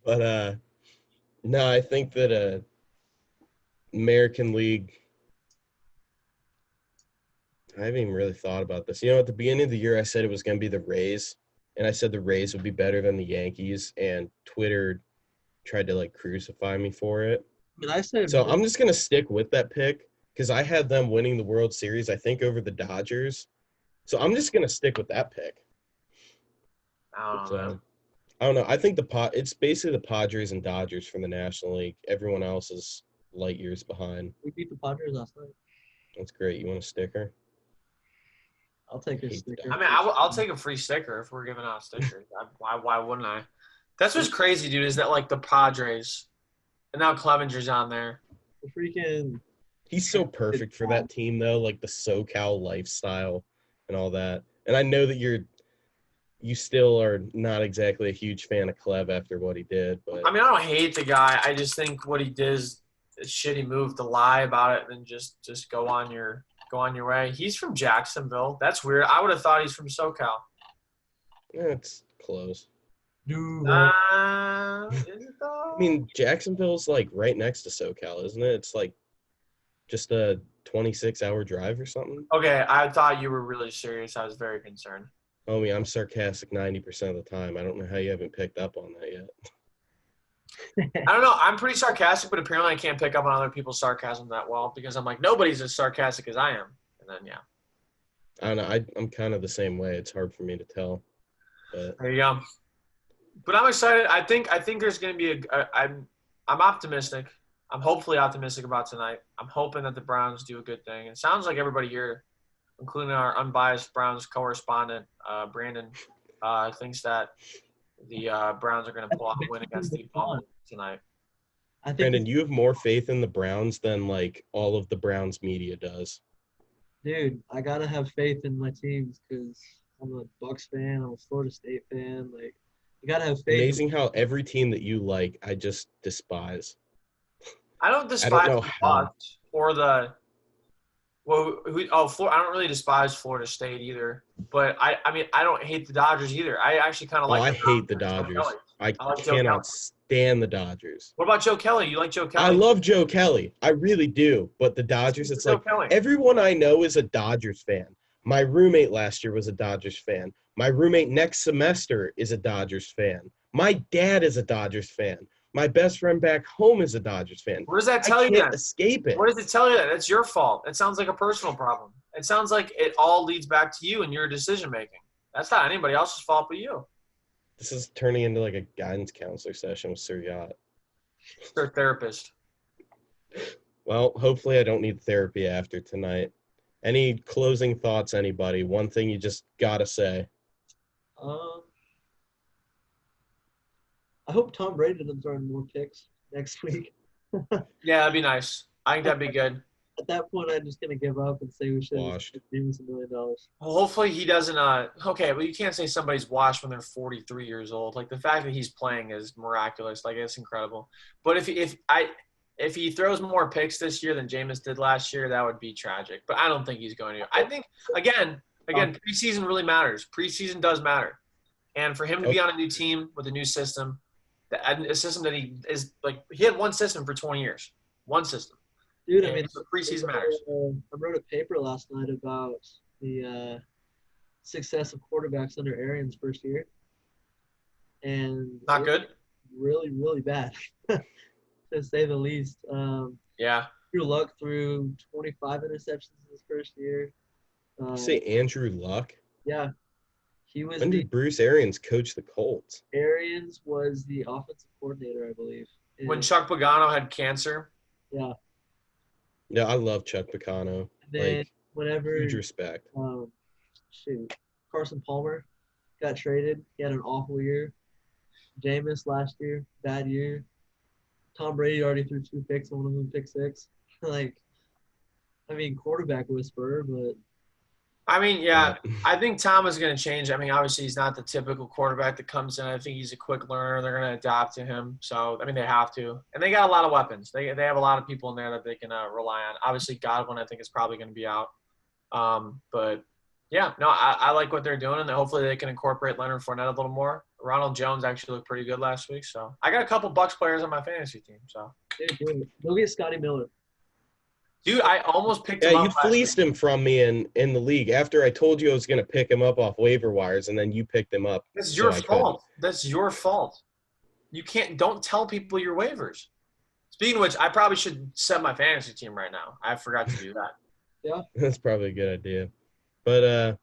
Speaker 1: But no, I think that American League. I haven't even really thought about this. You know, at the beginning of the year, I said it was going to be the Rays, and I said the Rays would be better than the Yankees, and Twitter tried to like crucify me for it.
Speaker 2: I said
Speaker 1: so. I'm just going to stick with that pick because I had them winning the World Series, I think, over the Dodgers. So I'm just going to stick with that pick.
Speaker 3: I
Speaker 1: don't know. I think it's basically the Padres and Dodgers from the National League. Everyone else is light years behind.
Speaker 2: We beat the Padres last night.
Speaker 1: That's great. You want a sticker?
Speaker 2: I'll take a sticker.
Speaker 3: I mean, I'll take a free sticker if we're giving out stickers. Why wouldn't I? That's what's crazy, dude, is that like the Padres, and now Clevenger's on there.
Speaker 2: The freaking
Speaker 1: He's so perfect for that team, though, like the SoCal lifestyle and all that. And I know that you still are not exactly a huge fan of Clev after what he did, but
Speaker 3: I mean, I don't hate the guy. I just think what he did is a shitty move to lie about it and then just go on your way. He's from Jacksonville. That's weird. I would have thought he's from SoCal.
Speaker 1: it's close.
Speaker 3: Is it though?
Speaker 1: I mean, Jacksonville's like right next to SoCal, isn't it? It's like just a 26-hour drive or something.
Speaker 3: Okay, I thought you were really serious. I was very concerned.
Speaker 1: Homie, I'm sarcastic 90% of the time. I don't know how you haven't picked up on that yet.
Speaker 3: I don't know. I'm pretty sarcastic, but apparently I can't pick up on other people's sarcasm that well because I'm like, nobody's as sarcastic as I am. And then, yeah.
Speaker 1: I don't know. I'm kind of the same way. It's hard for me to tell. But
Speaker 3: There you go. But I'm excited. I think there's going to be I'm optimistic. I'm hopefully optimistic about tonight. I'm hoping that the Browns do a good thing. It sounds like everybody here, including our unbiased Browns correspondent, Brandon, thinks that the Browns are going to pull out a win against the Bengals tonight.
Speaker 2: I think,
Speaker 1: Brandon, you have more faith in the Browns than like all of the Browns media does.
Speaker 2: dude, I gotta have faith in my teams because I'm a Bucks fan. I'm a Florida State fan. Like, you gotta have faith.
Speaker 1: Amazing how every team that you like, I just despise.
Speaker 3: I don't despise
Speaker 1: know
Speaker 3: the
Speaker 1: how.
Speaker 3: Bucks or the I don't really despise Florida State either. But I mean I don't hate the Dodgers either. I actually kind of like.
Speaker 1: I hate the
Speaker 3: Joe
Speaker 1: Dodgers.
Speaker 3: Kelly.
Speaker 1: I
Speaker 3: like Joe Kelly.
Speaker 1: cannot stand the Dodgers.
Speaker 3: What about Joe Kelly? You like Joe Kelly?
Speaker 1: I love Joe Kelly. I really do. But the Dodgers, it's
Speaker 3: Joe
Speaker 1: like
Speaker 3: Kelly.
Speaker 1: everyone I know is a Dodgers fan. My roommate last year was a Dodgers fan. My roommate next semester is a Dodgers fan. My dad is a Dodgers fan. My best friend back home is a Dodgers fan.
Speaker 3: What does that tell
Speaker 1: I
Speaker 3: you
Speaker 1: can't
Speaker 3: then?
Speaker 1: escape it.
Speaker 3: What does it tell you then? It's your fault. It sounds like a personal problem. It sounds like it all leads back to you and your decision making. That's not anybody else's fault but you.
Speaker 1: This is turning into like a guidance counselor session with Sir Yacht.
Speaker 3: You're a therapist.
Speaker 1: Well, hopefully I don't need therapy after tonight. Any closing thoughts, anybody? One thing you just gotta say.
Speaker 2: I hope Tom Brady doesn't throw in more picks next week.
Speaker 3: Yeah, that'd be nice. I think that'd be good.
Speaker 2: At that point, I'm just gonna give up and say we should
Speaker 1: Washed.
Speaker 2: give him $1 million.
Speaker 3: Well, hopefully he doesn't. Okay, well you can't say somebody's washed when they're 43 years old. Like the fact that he's playing is miraculous. Like it's incredible. But if he throws more picks this year than Jameis did last year, that would be tragic. But I don't think he's going to. I think again, preseason really matters. Preseason does matter, and for him to be on a new team with a new system, a system that he is like he had one system for 20 years, one system.
Speaker 2: Dude,
Speaker 3: And
Speaker 2: I mean,
Speaker 3: so preseason matters.
Speaker 2: I wrote a paper last night about the success of quarterbacks under Arians' first year, and
Speaker 3: Not good.
Speaker 2: Really, really bad, to say the least.
Speaker 3: Yeah.
Speaker 2: Drew Luck threw 25 interceptions in his first year.
Speaker 1: You say Andrew Luck?
Speaker 2: Yeah, he was.
Speaker 1: When did Bruce Arians coach the Colts?
Speaker 2: Arians was the offensive coordinator, I believe.
Speaker 3: When Chuck Pagano had cancer.
Speaker 2: Yeah.
Speaker 1: Yeah, I love Chuck Picano.
Speaker 2: And then
Speaker 1: Like,
Speaker 2: whenever
Speaker 1: huge respect.
Speaker 2: Carson Palmer got traded, he had an awful year. Jameis last year, bad year. Tom Brady already threw 2 picks, one of them pick 6. Quarterback whisperer, but
Speaker 3: I mean, yeah, I think Tom is going to change. I mean, obviously he's not the typical quarterback that comes in. I think he's a quick learner. They're going to adapt to him. So, I mean, they have to. And they got a lot of weapons. They have a lot of people in there that they can rely on. Obviously, Godwin, I think, is probably going to be out. But, yeah, no, I like what they're doing, and hopefully they can incorporate Leonard Fournette a little more. Ronald Jones actually looked pretty good last week. So, I got a couple Bucs players on my fantasy team. So,
Speaker 2: go get Scotty Miller.
Speaker 3: dude, I almost picked him
Speaker 1: Yeah,
Speaker 3: up.
Speaker 1: you fleeced him from me in the league after I told you I was going to pick him up off waiver wires, and then you picked him up.
Speaker 3: That's your fault. That's your fault. You don't tell people your waivers. Speaking of which, I probably should set my fantasy team right now. I forgot to do that.
Speaker 2: Yeah.
Speaker 1: That's probably a good idea. But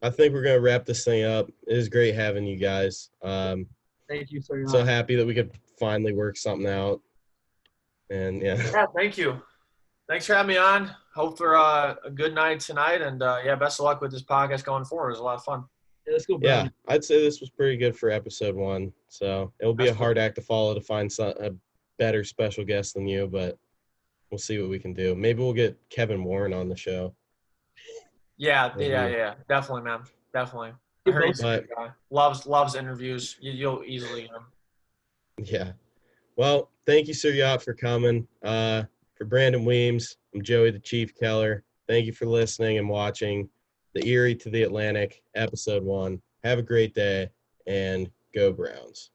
Speaker 1: I think we're going to wrap this thing up. It was great having you guys.
Speaker 2: Thank you, sir.
Speaker 1: So happy that we could finally work something out. And, yeah.
Speaker 3: Yeah, thank you. Thanks for having me on. Hope for a good night tonight. And, best of luck with this podcast going forward. It was a lot of fun.
Speaker 2: Yeah, let's go, Brandon.
Speaker 1: Yeah, I'd say this was pretty good for episode 1. So it'll be a hard act to follow to find a better special guest than you, but We'll see what we can do. Maybe we'll get Kevin Warren on the show.
Speaker 3: Yeah,
Speaker 1: Maybe.
Speaker 3: definitely, man, definitely. I heard he's a
Speaker 1: But
Speaker 3: good guy. Loves interviews. You'll easily get him.
Speaker 1: yeah. Well, thank you, Sir Yacht, for coming. For Brandon Weems, I'm Joey the Chief Keller. Thank you for listening and watching the Erie to the Atlantic, episode 1. Have a great day, and go Browns.